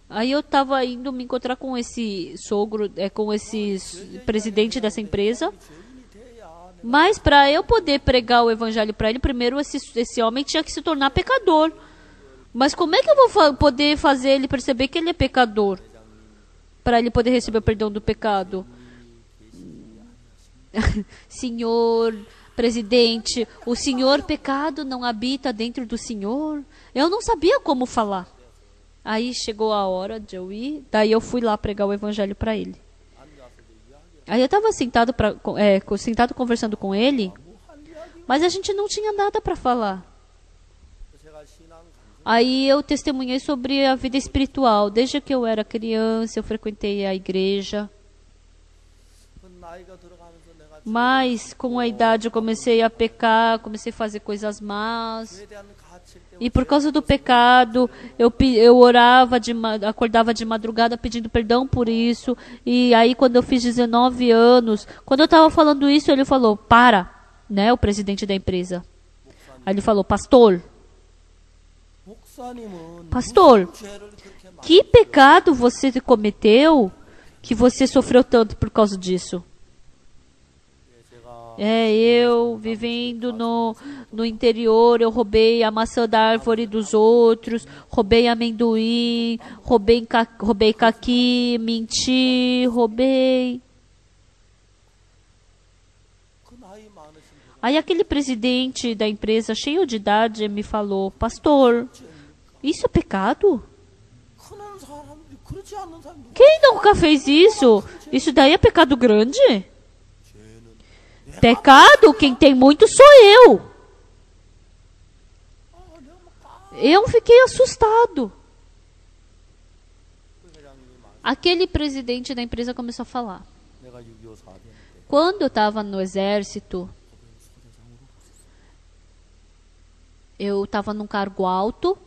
aí eu estava indo me encontrar com esse sogro, com esse presidente dessa empresa. Mas para eu poder pregar o evangelho para ele, primeiro esse homem tinha que se tornar pecador. Mas como é que eu vou poder fazer ele perceber que ele é pecador? Para ele poder receber o perdão do pecado? Senhor presidente, o senhor pecado não habita dentro do senhor? Eu não sabia como falar. Aí chegou a hora de eu ir, daí eu fui lá pregar o evangelho para ele. Aí eu estava sentado conversando com ele, mas a gente não tinha nada para falar. Aí eu testemunhei sobre a vida espiritual. Desde que eu era criança, eu frequentei a igreja. Mas com a idade eu comecei a pecar, comecei a fazer coisas más. E por causa do pecado, eu orava, acordava de madrugada pedindo perdão por isso. E aí quando eu fiz 19 anos, quando eu estava falando isso, ele falou, né, o presidente da empresa. Aí ele falou, pastor, que pecado você cometeu que você sofreu tanto por causa disso? Eu vivendo no interior, eu roubei a maçã da árvore dos outros, roubei amendoim, roubei caqui, menti, roubei. Aí aquele presidente da empresa, cheio de idade, me falou, pastor, isso é pecado? Quem nunca fez isso? Isso daí é pecado grande? Pecado, quem tem muito sou eu. Eu fiquei assustado. Aquele presidente da empresa começou a falar. Quando eu estava no exército, eu estava num cargo alto.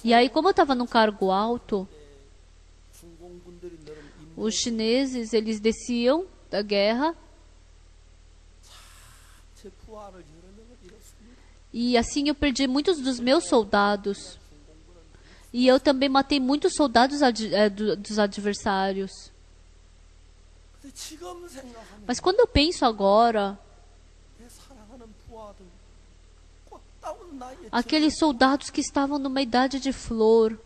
E aí, como eu estava num cargo alto, os chineses, eles desciam da guerra. E assim eu perdi muitos dos meus soldados. E eu também matei muitos soldados dos adversários. Mas quando eu penso agora, aqueles soldados que estavam numa idade de flor,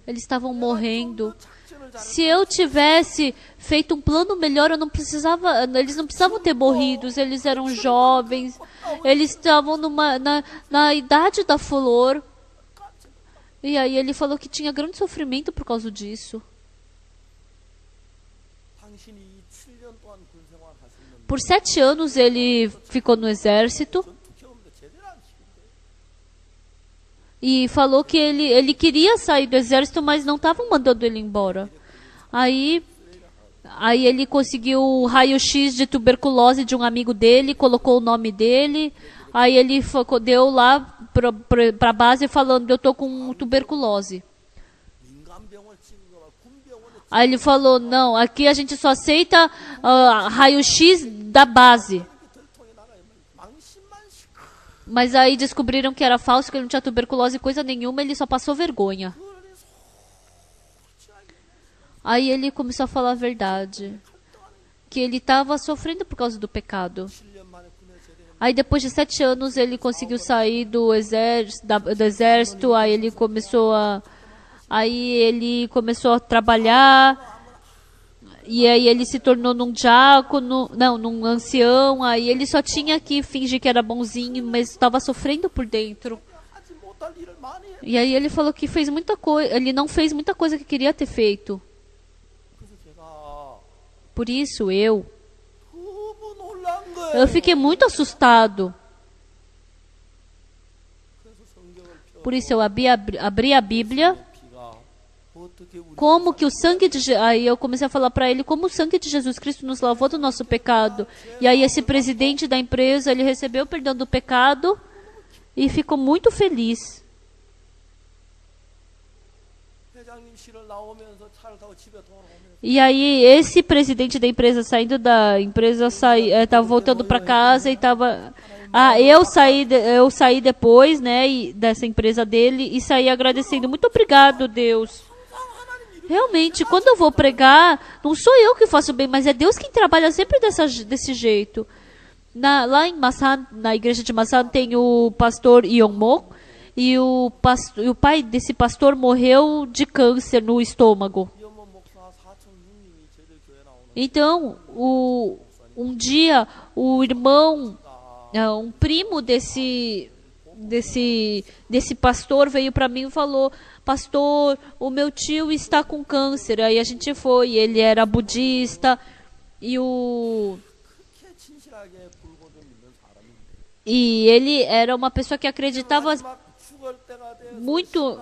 eles estavam morrendo. Se eu tivesse feito um plano melhor, eles não precisavam ter morrido. Eles eram jovens, eles estavam na idade da flor. E aí ele falou que tinha grande sofrimento por causa disso. Por 7 anos ele ficou no exército. E falou que ele queria sair do exército, mas não estavam mandando ele embora. Aí ele conseguiu o raio-x de tuberculose de um amigo dele, colocou o nome dele. Aí ele deu lá para a base falando, eu tô com tuberculose. Aí ele falou, não, aqui a gente só aceita raio-x da base. Mas aí descobriram que era falso, que ele não tinha tuberculose, coisa nenhuma, ele só passou vergonha. Aí ele começou a falar a verdade, que ele estava sofrendo por causa do pecado. Aí depois de 7 anos ele conseguiu sair do exército, aí ele começou a trabalhar. E aí ele se tornou num diácono, num ancião. Aí ele só tinha que fingir que era bonzinho, mas estava sofrendo por dentro. E aí ele falou que fez muita coisa, ele não fez muita coisa que queria ter feito. Por isso eu fiquei muito assustado. Por isso eu abri a Bíblia. Como que o sangue de aí eu comecei a falar para ele como o sangue de Jesus Cristo nos lavou do nosso pecado. E aí esse presidente da empresa, ele recebeu o perdão do pecado e ficou muito feliz. E aí esse presidente da empresa saindo da empresa, estava voltando para casa e estava eu saí depois, né, dessa empresa dele e saí agradecendo. Muito obrigado, Deus. Realmente, quando eu vou pregar, não sou eu que faço bem, mas é Deus quem trabalha sempre desse jeito. Lá em Masan, na igreja de Masan, tem o pastor Yongmo, e o pai desse pastor morreu de câncer no estômago. Então, um dia, o irmão, um primo desse pastor veio para mim e falou: pastor, o meu tio está com câncer. Aí a gente foi, ele era budista e ele era uma pessoa que acreditava muito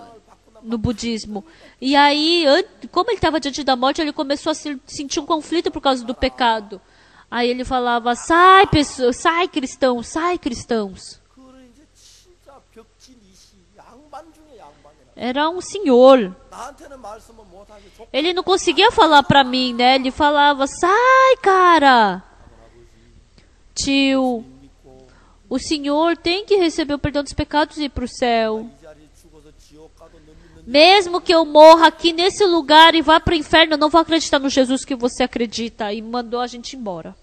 no budismo. E aí, como ele estava diante da morte, ele começou a sentir um conflito por causa do pecado. Aí ele falava: sai, pessoas, sai cristãos, sai cristãos. Era um senhor. Ele não conseguia falar para mim, né? Ele falava: sai, cara. Tio, o senhor tem que receber o perdão dos pecados e ir para o céu. Mesmo que eu morra aqui nesse lugar e vá para o inferno, eu não vou acreditar no Jesus que você acredita. E mandou a gente embora.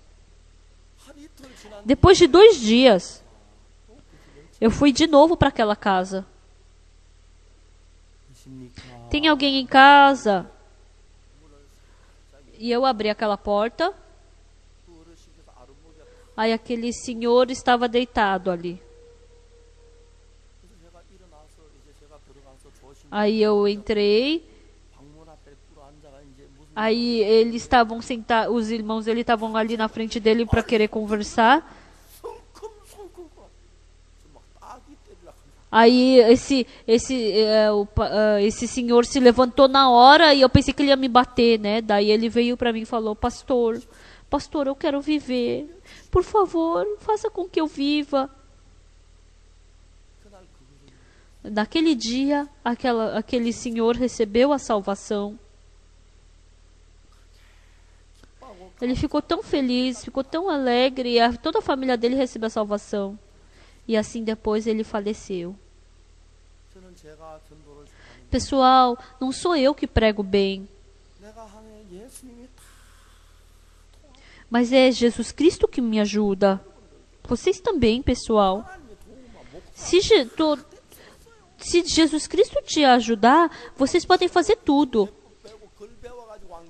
Depois de 2 dias, eu fui de novo para aquela casa. Tem alguém em casa? E eu abri aquela porta. Aí aquele senhor estava deitado ali. Aí eu entrei. Aí eles estavam sentados, os irmãos, eles estavam ali na frente dele para querer conversar. Aí esse senhor se levantou na hora e eu pensei que ele ia me bater, né? Daí ele veio para mim e falou: pastor, eu quero viver. Por favor, faça com que eu viva. Naquele dia, aquele senhor recebeu a salvação. Ele ficou tão feliz, ficou tão alegre, e toda a família dele recebeu a salvação. E assim depois ele faleceu. Pessoal, não sou eu que prego bem, mas é Jesus Cristo que me ajuda. Vocês também, pessoal. Se Jesus Cristo te ajudar, vocês podem fazer tudo.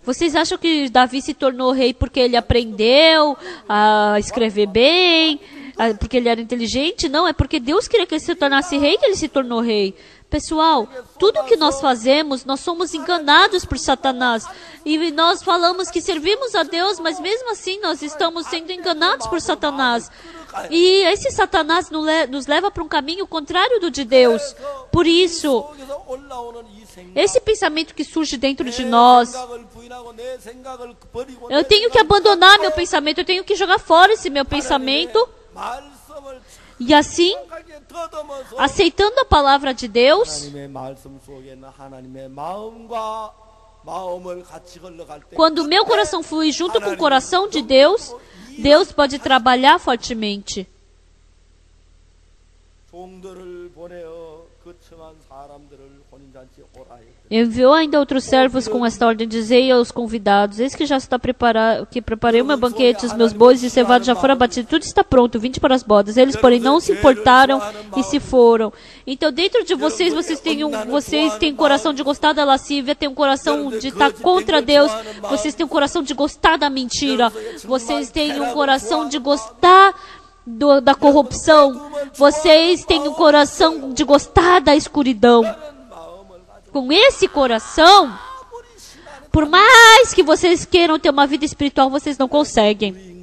Vocês acham que Davi se tornou rei porque ele aprendeu a escrever bem, porque ele era inteligente? Não, é porque Deus queria que ele se tornasse rei que ele se tornou rei. Pessoal, tudo que nós fazemos, nós somos enganados por Satanás. E nós falamos que servimos a Deus, mas mesmo assim nós estamos sendo enganados por Satanás. E esse Satanás nos leva para um caminho contrário do de Deus. Por isso, esse pensamento que surge dentro de nós, eu tenho que abandonar meu pensamento, eu tenho que jogar fora esse meu pensamento. E assim, aceitando a palavra de Deus, quando o meu coração flui junto com o coração de Deus, Deus pode trabalhar fortemente. Enviou ainda outros servos com esta ordem: dizei aos convidados: eis que já está preparado, que preparei o meu banquete, os meus bois e cevados já foram abatidos, tudo está pronto, vinde para as bodas. Eles, porém, não se importaram e se foram. Então, dentro de vocês, vocês têm coração de gostar da lascívia, têm um coração de estar contra Deus, vocês têm um coração de gostar da mentira, vocês têm um coração de gostar da corrupção, vocês têm um coração de gostar da escuridão. Com esse coração, por mais que vocês queiram ter uma vida espiritual, vocês não conseguem.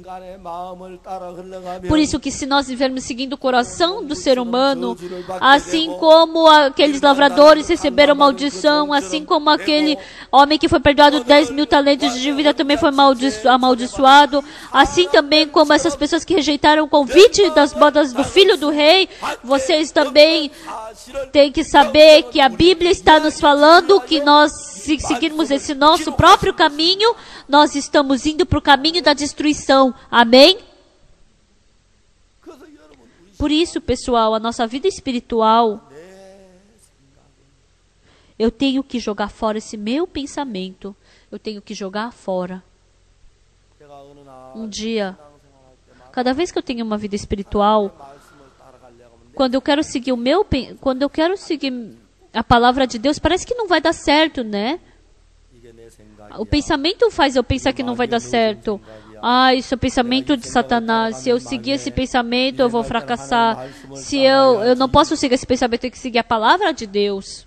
Por isso que se nós vivermos seguindo o coração do ser humano, assim como aqueles lavradores receberam maldição, assim como aquele homem que foi perdoado 10.000 talentos de dívida também foi amaldiçoado, assim também como essas pessoas que rejeitaram o convite das bodas do Filho do Rei, vocês também têm que saber que a Bíblia está nos falando que nós, se seguirmos esse nosso próprio caminho, nós estamos indo para o caminho da destruição. Amém? Por isso, pessoal, a nossa vida espiritual, eu tenho que jogar fora esse meu pensamento. Eu tenho que jogar fora. Um dia, cada vez que eu tenho uma vida espiritual, quando eu quero seguir a palavra de Deus, parece que não vai dar certo, né? O pensamento faz eu pensar que não vai dar certo. Isso é o pensamento de Satanás. Se eu seguir esse pensamento, eu vou fracassar. Se eu não posso seguir esse pensamento, eu tenho que seguir a palavra de Deus.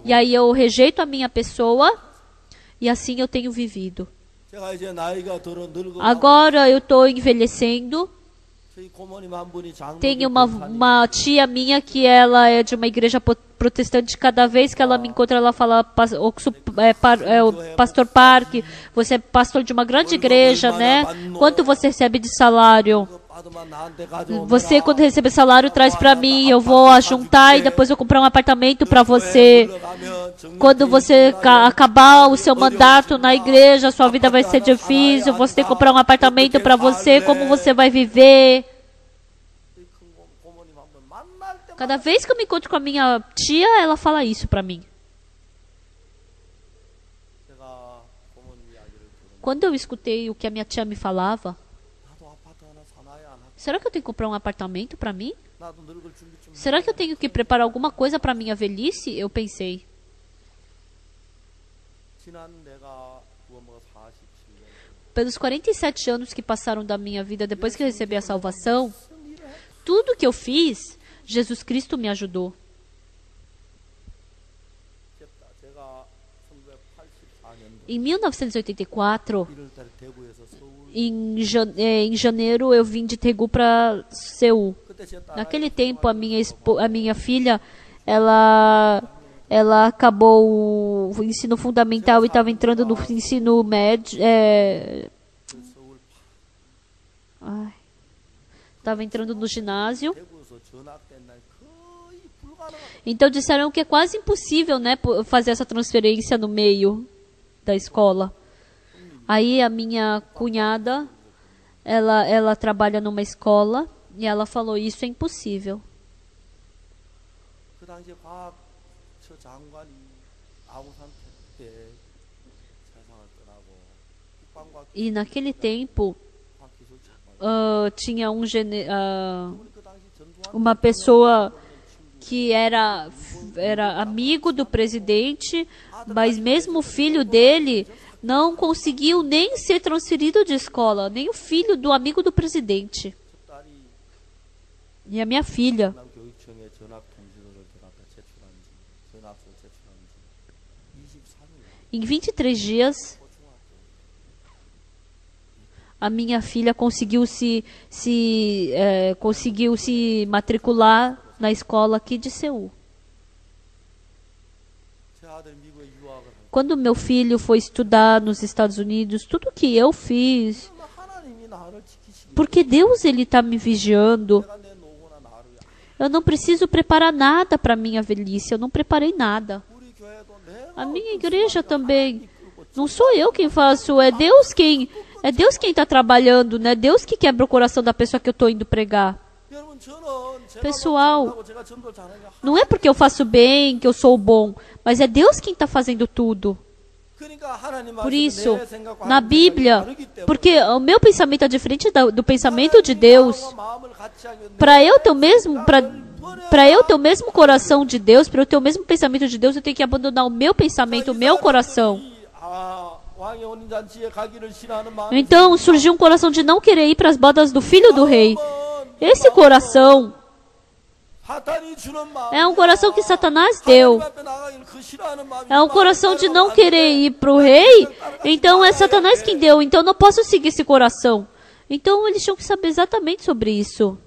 E aí eu rejeito a minha pessoa e assim eu tenho vivido. Agora eu estou envelhecendo. Tenho uma tia minha que ela é de uma igreja protestante. Cada vez que ela me encontra, ela fala: Pastor Park, você é pastor de uma grande igreja, né? Quanto você recebe de salário? Você, quando receber salário, traz para mim, eu vou ajuntar e depois eu comprar um apartamento para você. Quando você acabar o seu mandato na igreja, sua vida vai ser difícil, você tem que comprar um apartamento para você, como você vai viver? Cada vez que eu me encontro com a minha tia, ela fala isso para mim. Quando eu escutei o que a minha tia me falava, será que eu tenho que comprar um apartamento para mim? Será que eu tenho que preparar alguma coisa para minha velhice? Eu pensei. Pelos 47 anos que passaram da minha vida depois que eu recebi a salvação, tudo que eu fiz, Jesus Cristo me ajudou. Em 1984, em janeiro, eu vim de Daegu para Seul. Naquele tempo, a minha filha, ela acabou o ensino fundamental e estava entrando no ensino médio. Estava entrando no ginásio. Então disseram que é quase impossível, né, fazer essa transferência no meio da escola. Aí a minha cunhada, ela trabalha numa escola e ela falou, isso é impossível. E naquele tempo tinha uma pessoa que era amigo do presidente, mas mesmo o filho dele não conseguiu nem ser transferido de escola, nem o filho do amigo do presidente. E a minha filha, em 23 dias, a minha filha conseguiu se matricular na escola aqui de Seul. Quando meu filho foi estudar nos Estados Unidos, tudo que eu fiz, porque Deus ele está me vigiando. Eu não preciso preparar nada para a minha velhice, eu não preparei nada. A minha igreja também, não sou eu quem faço, é Deus quem está trabalhando, né? Deus que quebra o coração da pessoa que eu estou indo pregar. Pessoal, não é porque eu faço bem, que eu sou bom, mas é Deus quem está fazendo tudo. Por isso, na Bíblia, porque o meu pensamento é diferente do pensamento de Deus. Para eu ter o mesmo coração de Deus, para eu ter o mesmo pensamento de Deus, eu tenho que abandonar o meu pensamento, o meu coração. Então surgiu um coração de não querer ir para as bodas do filho do rei. Esse coração é um coração que Satanás deu. É um coração de não querer ir para o rei. Então é Satanás quem deu. Então eu não posso seguir esse coração. Então eles tinham que saber exatamente sobre isso.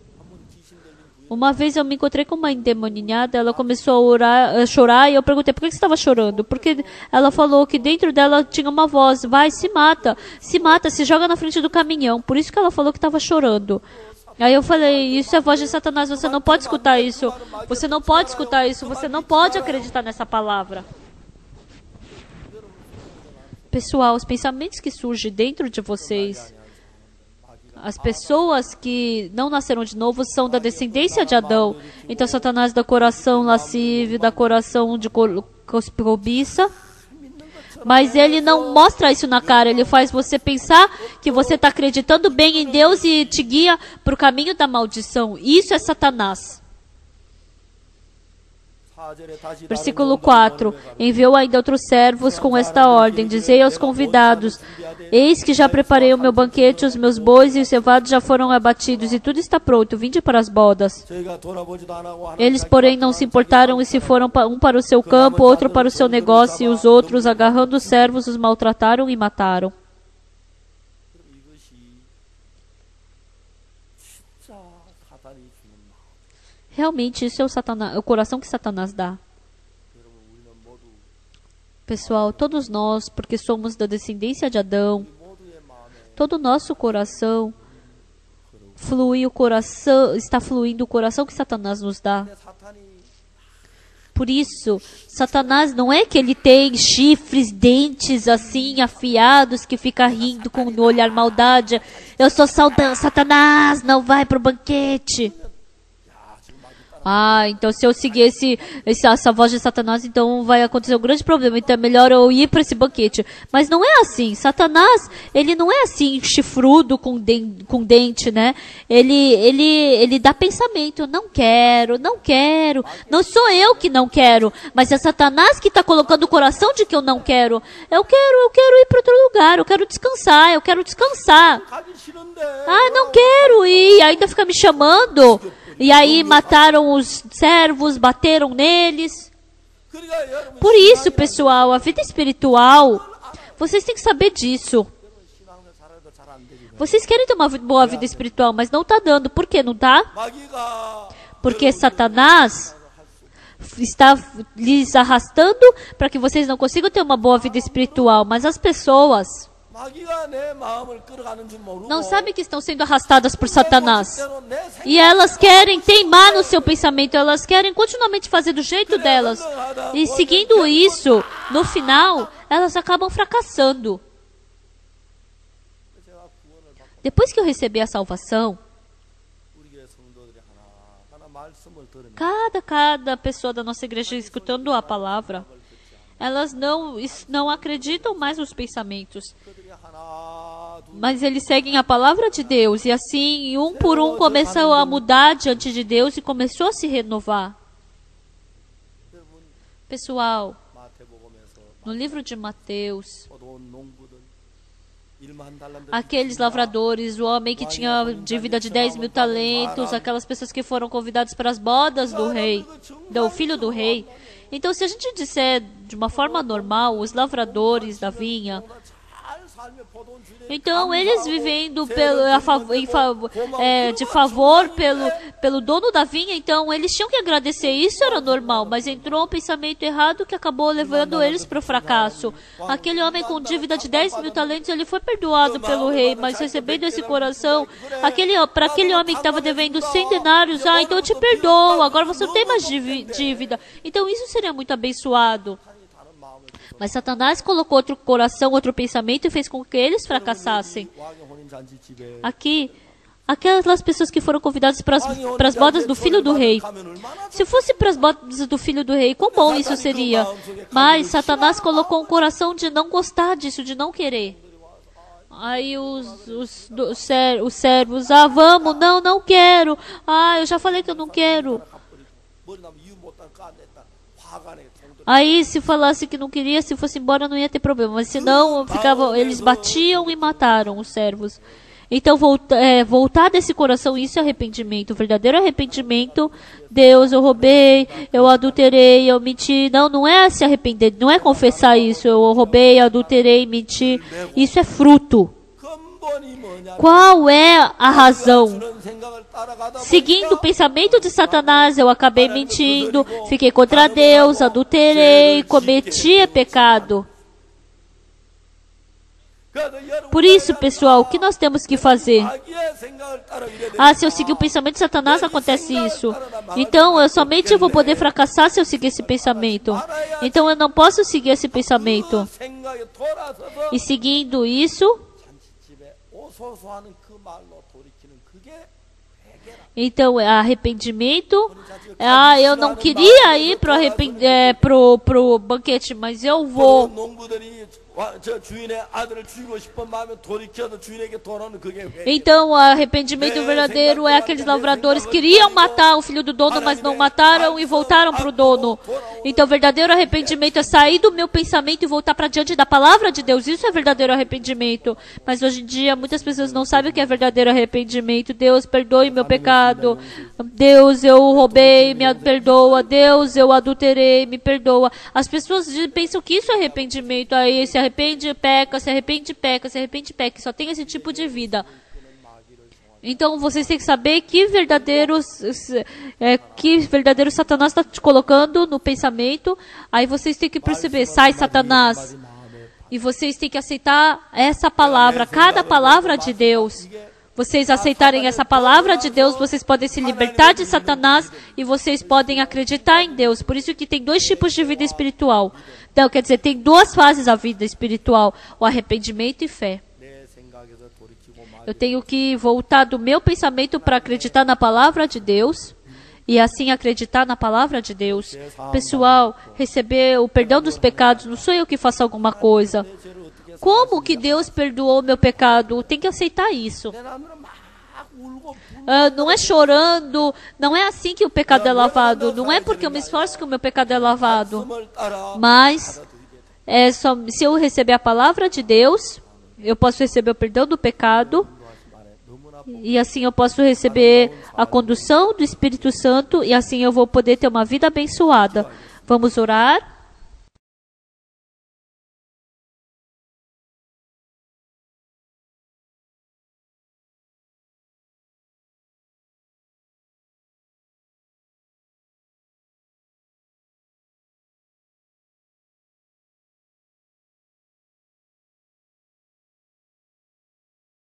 Uma vez eu me encontrei com uma endemoniada, ela começou a chorar e eu perguntei, por que você estava chorando? Porque ela falou que dentro dela tinha uma voz, vai, se mata, se joga na frente do caminhão. Por isso que ela falou que estava chorando. Aí eu falei, isso é a voz de Satanás, você não pode escutar isso, você não pode escutar isso, você não pode acreditar nessa palavra. Pessoal, os pensamentos que surgem dentro de vocês, as pessoas que não nasceram de novo são da descendência de Adão. Então Satanás dá coração lascivo, dá coração de cobiça. Mas ele não mostra isso na cara. Ele faz você pensar que você está acreditando bem em Deus e te guia para o caminho da maldição. Isso é Satanás. Versículo 4. Enviou ainda outros servos com esta ordem. Dizei aos convidados, eis que já preparei o meu banquete, os meus bois e os cevados já foram abatidos, e tudo está pronto, vinde para as bodas. Eles, porém, não se importaram e se foram um para o seu campo, outro para o seu negócio, e os outros, agarrando os servos, os maltrataram e mataram. Realmente, isso é o coração que Satanás dá. Pessoal, todos nós, porque somos da descendência de Adão, todo o nosso coração está fluindo o coração que Satanás nos dá. Por isso, Satanás não é que ele tem chifres, dentes assim, afiados, que fica rindo com o olhar maldade. Eu sou Satanás, não vai para o banquete. Então se eu seguir essa voz de Satanás, então vai acontecer um grande problema. Então é melhor eu ir para esse banquete. Mas não é assim. Satanás, ele não é assim, chifrudo com dente, né? Ele dá pensamento. Não quero. Não sou eu que não quero. Mas é Satanás que está colocando o coração de que eu não quero. Eu quero ir para outro lugar. Eu quero descansar. Não quero ir. E ainda fica me chamando. E aí mataram os servos, bateram neles. Por isso, pessoal, a vida espiritual, vocês têm que saber disso. Vocês querem ter uma boa vida espiritual, mas não está dando. Por que não está? Porque Satanás está lhes arrastando para que vocês não consigam ter uma boa vida espiritual. Mas as pessoas não sabem que estão sendo arrastadas por Satanás. E elas querem teimar no seu pensamento. Elas querem continuamente fazer do jeito delas. E seguindo isso, no final, elas acabam fracassando. Depois que eu recebi a salvação, cada pessoa da nossa igreja escutando a palavra, elas não acreditam mais nos pensamentos, mas eles seguem a palavra de Deus, e assim, um por um, começam a mudar diante de Deus e começou a se renovar. Pessoal, no livro de Mateus, aqueles lavradores, o homem que tinha dívida de 10.000 talentos, aquelas pessoas que foram convidadas para as bodas do rei, do filho do rei. Então, se a gente disser de uma forma normal, os lavradores da vinha, então eles vivendo de favor pelo dono da vinha, então eles tinham que agradecer, isso era normal, mas entrou um pensamento errado que acabou levando eles para o fracasso. Aquele homem com dívida de 10.000 talentos, ele foi perdoado pelo rei, mas recebendo esse coração, para aquele homem que estava devendo 100 denários, então eu te perdoo, agora você não tem mais dívida. Então isso seria muito abençoado. Mas Satanás colocou outro coração, outro pensamento e fez com que eles fracassassem. Aqui, aquelas pessoas que foram convidadas para as bodas do filho do rei. Se fosse para as bodas do filho do rei, quão bom isso seria. Mas Satanás colocou um coração de não gostar disso, de não querer. Aí os servos, vamos, não quero. Eu já falei que eu não quero. Aí, se falasse que não queria, se fosse embora, não ia ter problema. Mas se não, eles batiam e mataram os servos. Então, voltar desse coração, isso é arrependimento. O verdadeiro arrependimento, Deus, eu roubei, eu adulterei, eu menti. Não é se arrepender, não é confessar isso. Eu roubei, adulterei, menti. Isso é fruto. Qual é a razão? Seguindo o pensamento de Satanás, eu acabei mentindo, fiquei contra Deus, adulterei, cometi pecado. Por isso, pessoal, o que nós temos que fazer? Se eu seguir o pensamento de Satanás, acontece isso. Então, eu somente vou poder fracassar se eu seguir esse pensamento. Então, eu não posso seguir esse pensamento. E seguindo isso, então, arrependimento. Eu não queria ir pro banquete, mas eu vou. Então, o arrependimento verdadeiro é aqueles lavradores que queriam matar o filho do dono, mas não mataram e voltaram para o dono. Então, o verdadeiro arrependimento é sair do meu pensamento e voltar para diante da palavra de Deus. Isso é verdadeiro arrependimento. Mas hoje em dia, muitas pessoas não sabem o que é verdadeiro arrependimento. Deus, perdoe meu pecado. Deus, eu roubei, me perdoa. Deus, eu adulterei, me perdoa. As pessoas pensam que isso é arrependimento. Aí se arrepende, peca, se arrepende, peca, se arrepende, peca. Só tem esse tipo de vida. Então, vocês têm que saber que verdadeiro Satanás está te colocando no pensamento. Aí vocês têm que perceber, sai Satanás. E vocês têm que aceitar essa palavra, cada palavra de Deus. Vocês aceitarem essa palavra de Deus, vocês podem se libertar de Satanás e vocês podem acreditar em Deus. Por isso que tem dois tipos de vida espiritual. Então, quer dizer, tem duas fases da vida espiritual, o arrependimento e fé. Eu tenho que voltar do meu pensamento para acreditar na palavra de Deus e assim acreditar na palavra de Deus. Pessoal, receber o perdão dos pecados, não sou eu que faço alguma coisa. Como que Deus perdoou meu pecado? Tem que aceitar isso. Não é chorando, não é assim que o pecado é lavado. Não é porque eu me esforço que o meu pecado é lavado. Mas, se eu receber a palavra de Deus, eu posso receber o perdão do pecado. E assim eu posso receber a condução do Espírito Santo. E assim eu vou poder ter uma vida abençoada. Vamos orar?